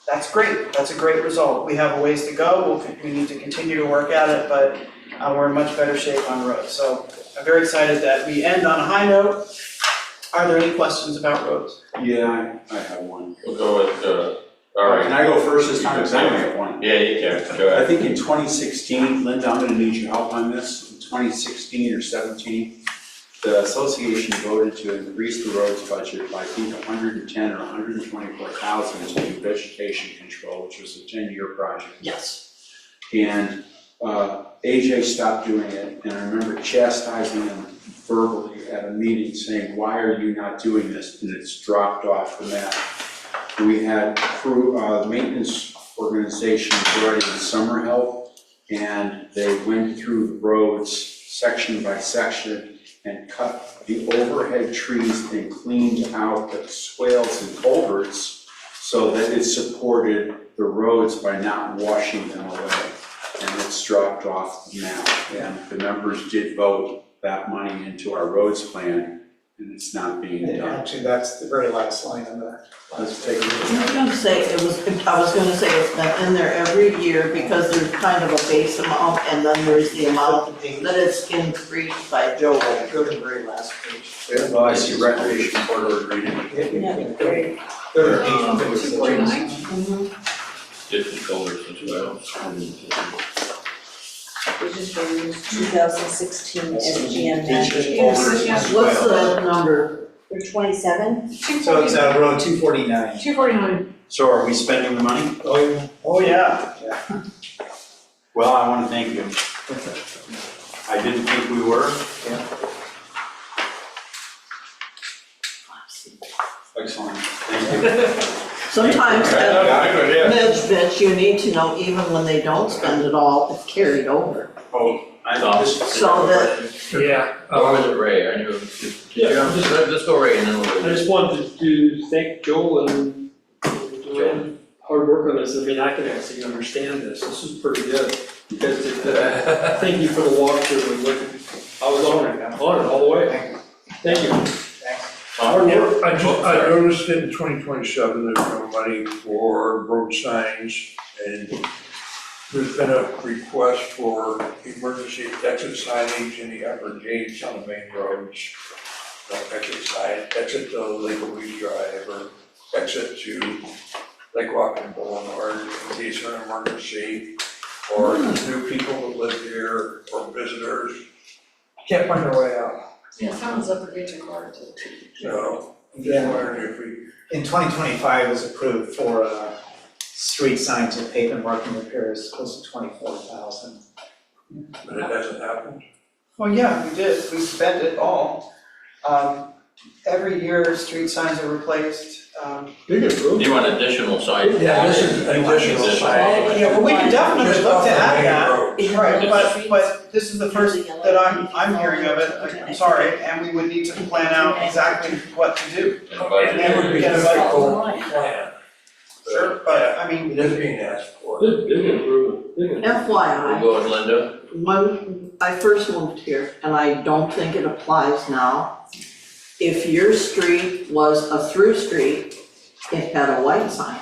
That's great. That's a great result. We have a ways to go. We need to continue to work at it, but we're in much better shape on roads. So I'm very excited that we end on a high note. Are there any questions about roads? Yeah, I have one. We'll go with, all right. Can I go first this time? Because I only have one. Yeah, you can, go ahead. I think in 2016, Linda, I'm gonna need your help on this. In 2016 or 17, the association voted to increase the roads budget by, I think, 110 or 124,000 to do vegetation control, which was a 10-year project. Yes. And AJ stopped doing it, and I remember chastising him verbally at a meeting saying, why are you not doing this? And it's dropped off from that. We had maintenance organization providing summer help, and they went through the roads section by section and cut the overhead trees and cleaned out the swales and culverts so that it supported the roads by not washing them away. And it's dropped off now, and the members did vote that money into our roads plan, and it's not being And done. actually, that's the very last line in the. Let's take a look. I was gonna say, I was gonna say it's been in there every year because there's kind of a base amount and then there's the amount that it's increased by Joe. Go to the very last page. Well, I see recreation corridor grading. Great. Go to page 249. Different colors as well. We just used 2016 SGM Page manual. What's the number? For 27? So it's row 249. 249. So are we spending the money? Oh, yeah. Oh, yeah. Well, I want to thank you. I didn't think we were. Excellent, thank you. Sometimes, Yeah. Mitch, you need to know even when they don't spend it all, it's carried over. Oh, I just, So that, Yeah. Or was it Ray? I knew. Let's go Ray and then I we'll. just wanted to thank Joel and doing hard work on this. I mean, I can actually understand this. This is pretty good. Because thank you for the walkthrough and looking. I was on it all the way. Thank you. Hard work. I noticed in 2027, there's no money for road signs, and there's been a request for emergency exit signage in the upper gates on the main roads. Exit sign, exit to Lake Louise Drive, or exit to Lake Washington Boulevard in case of an emergency, or new people that live here, or visitors, can't find their way out. Yeah, sounds up for getting hard to. So, I'm just wondering if we, In 2025 was approved for street signs and pavement work and repairs, close to 24,000. but it hasn't happened. Well, yeah, we did, we spent it all. Every year, street signs are replaced. Big improvement. You want additional signs? Yeah, this is additional sign. Yeah, well, we can definitely Just look off to the add main that. road. Right, but this is the first that I'm hearing of it, I'm sorry, and we would need to plan out exactly what to do. And that would be Yeah, just but- like a plan. Sure, but I mean, It is being asked for. Big improvement. Big improvement. FYI, We'll go with Linda. when I first moved here, and I don't think it applies now, if your street was a through street, it had a white sign.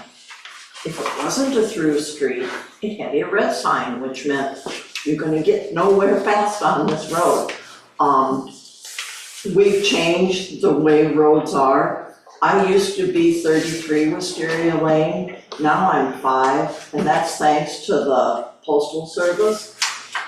If it wasn't a through street, it had a red sign, which meant you're gonna get nowhere fast on this road. We've changed the way roads are. I used to be 33 Wisteria Lane, now I'm 5, and that's thanks to the postal service.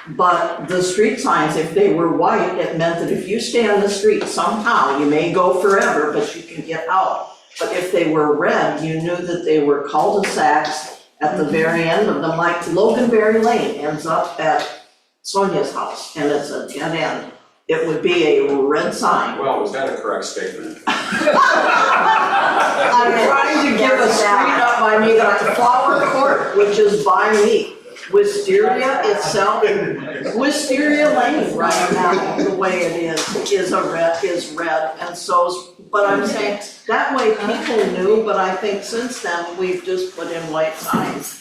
But the street signs, if they were white, it meant that if you stay on the street somehow, you may go forever, but you can get out. But if they were red, you knew that they were cul-de-sacs at the very end of them, like Loganberry Lane ends up at Sonia's house, and it's a dead end. It would be a red sign. well, was that a correct statement? I'm trying to give a street up by me, that Flower Court, which is by me. Wisteria itself, Wisteria Lane right now, the way it is red, and so, but I'm saying, that way people knew, but I think since then, we've just put in white signs.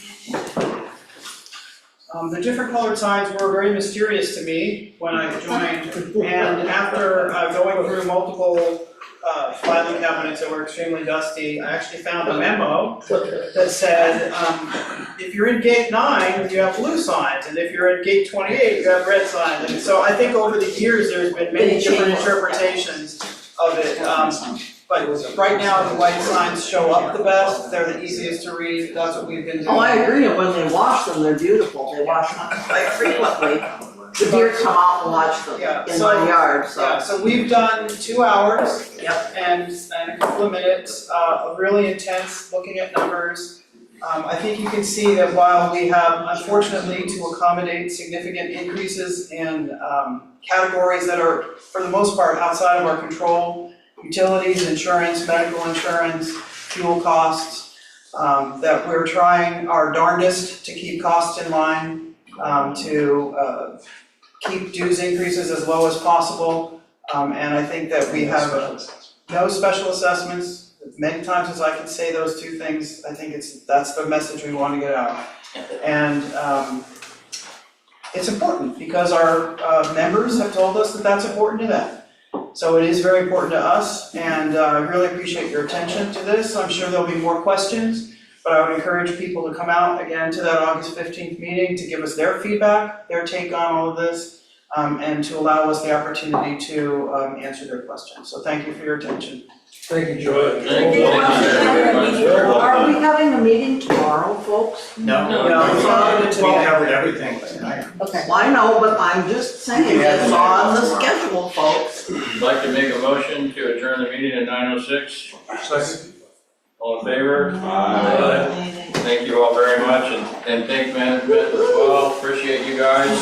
the different colored signs were very mysterious to me when I joined. And after going through multiple filing cabinets that were extremely dusty, I actually found a memo that said, if you're in gate 9, you have blue signs, and if you're at gate 28, you have red signs. And so I think over the years, there's been many different interpretations of it. But right now, the white signs show up the best, they're the easiest to read, that's what we've been doing. Oh, I agree, and when they wash them, they're beautiful, they wash them quite frequently. The deer come out and watch them Yeah, in my yard, Yeah, so. so we've done 2 hours. Yep. And a couple of minutes of really intense looking at numbers. I think you can see that while we have, unfortunately, to accommodate significant increases in categories that are, for the most part, outside of our control, utilities, insurance, medical insurance, fuel costs, that we're trying our darndest to keep costs in line, to keep dues increases as low as possible. And I think that we have no special assessments. As many times as I can say those two things, I think that's the message we want to get out. And it's important because our members have told us that that's important to them. So it is very important to us, and I really appreciate your attention to this. I'm sure there'll be more questions, but I would encourage people to come out again to that August 15th meeting to give us their feedback, their take on all of this, and to allow us the opportunity to answer their questions. So thank you for your attention. Thank you, Joy. Thank you very much. Are we having a meeting tomorrow, folks? No, it's not we today. covered everything tonight. Okay. Well, I know, but I'm just saying it's on the schedule, folks. I'd like to make a motion to adjourn the meeting at 9:06. Second. All in favor? Aye. Thank you all very much, and thank management as well, appreciate you guys.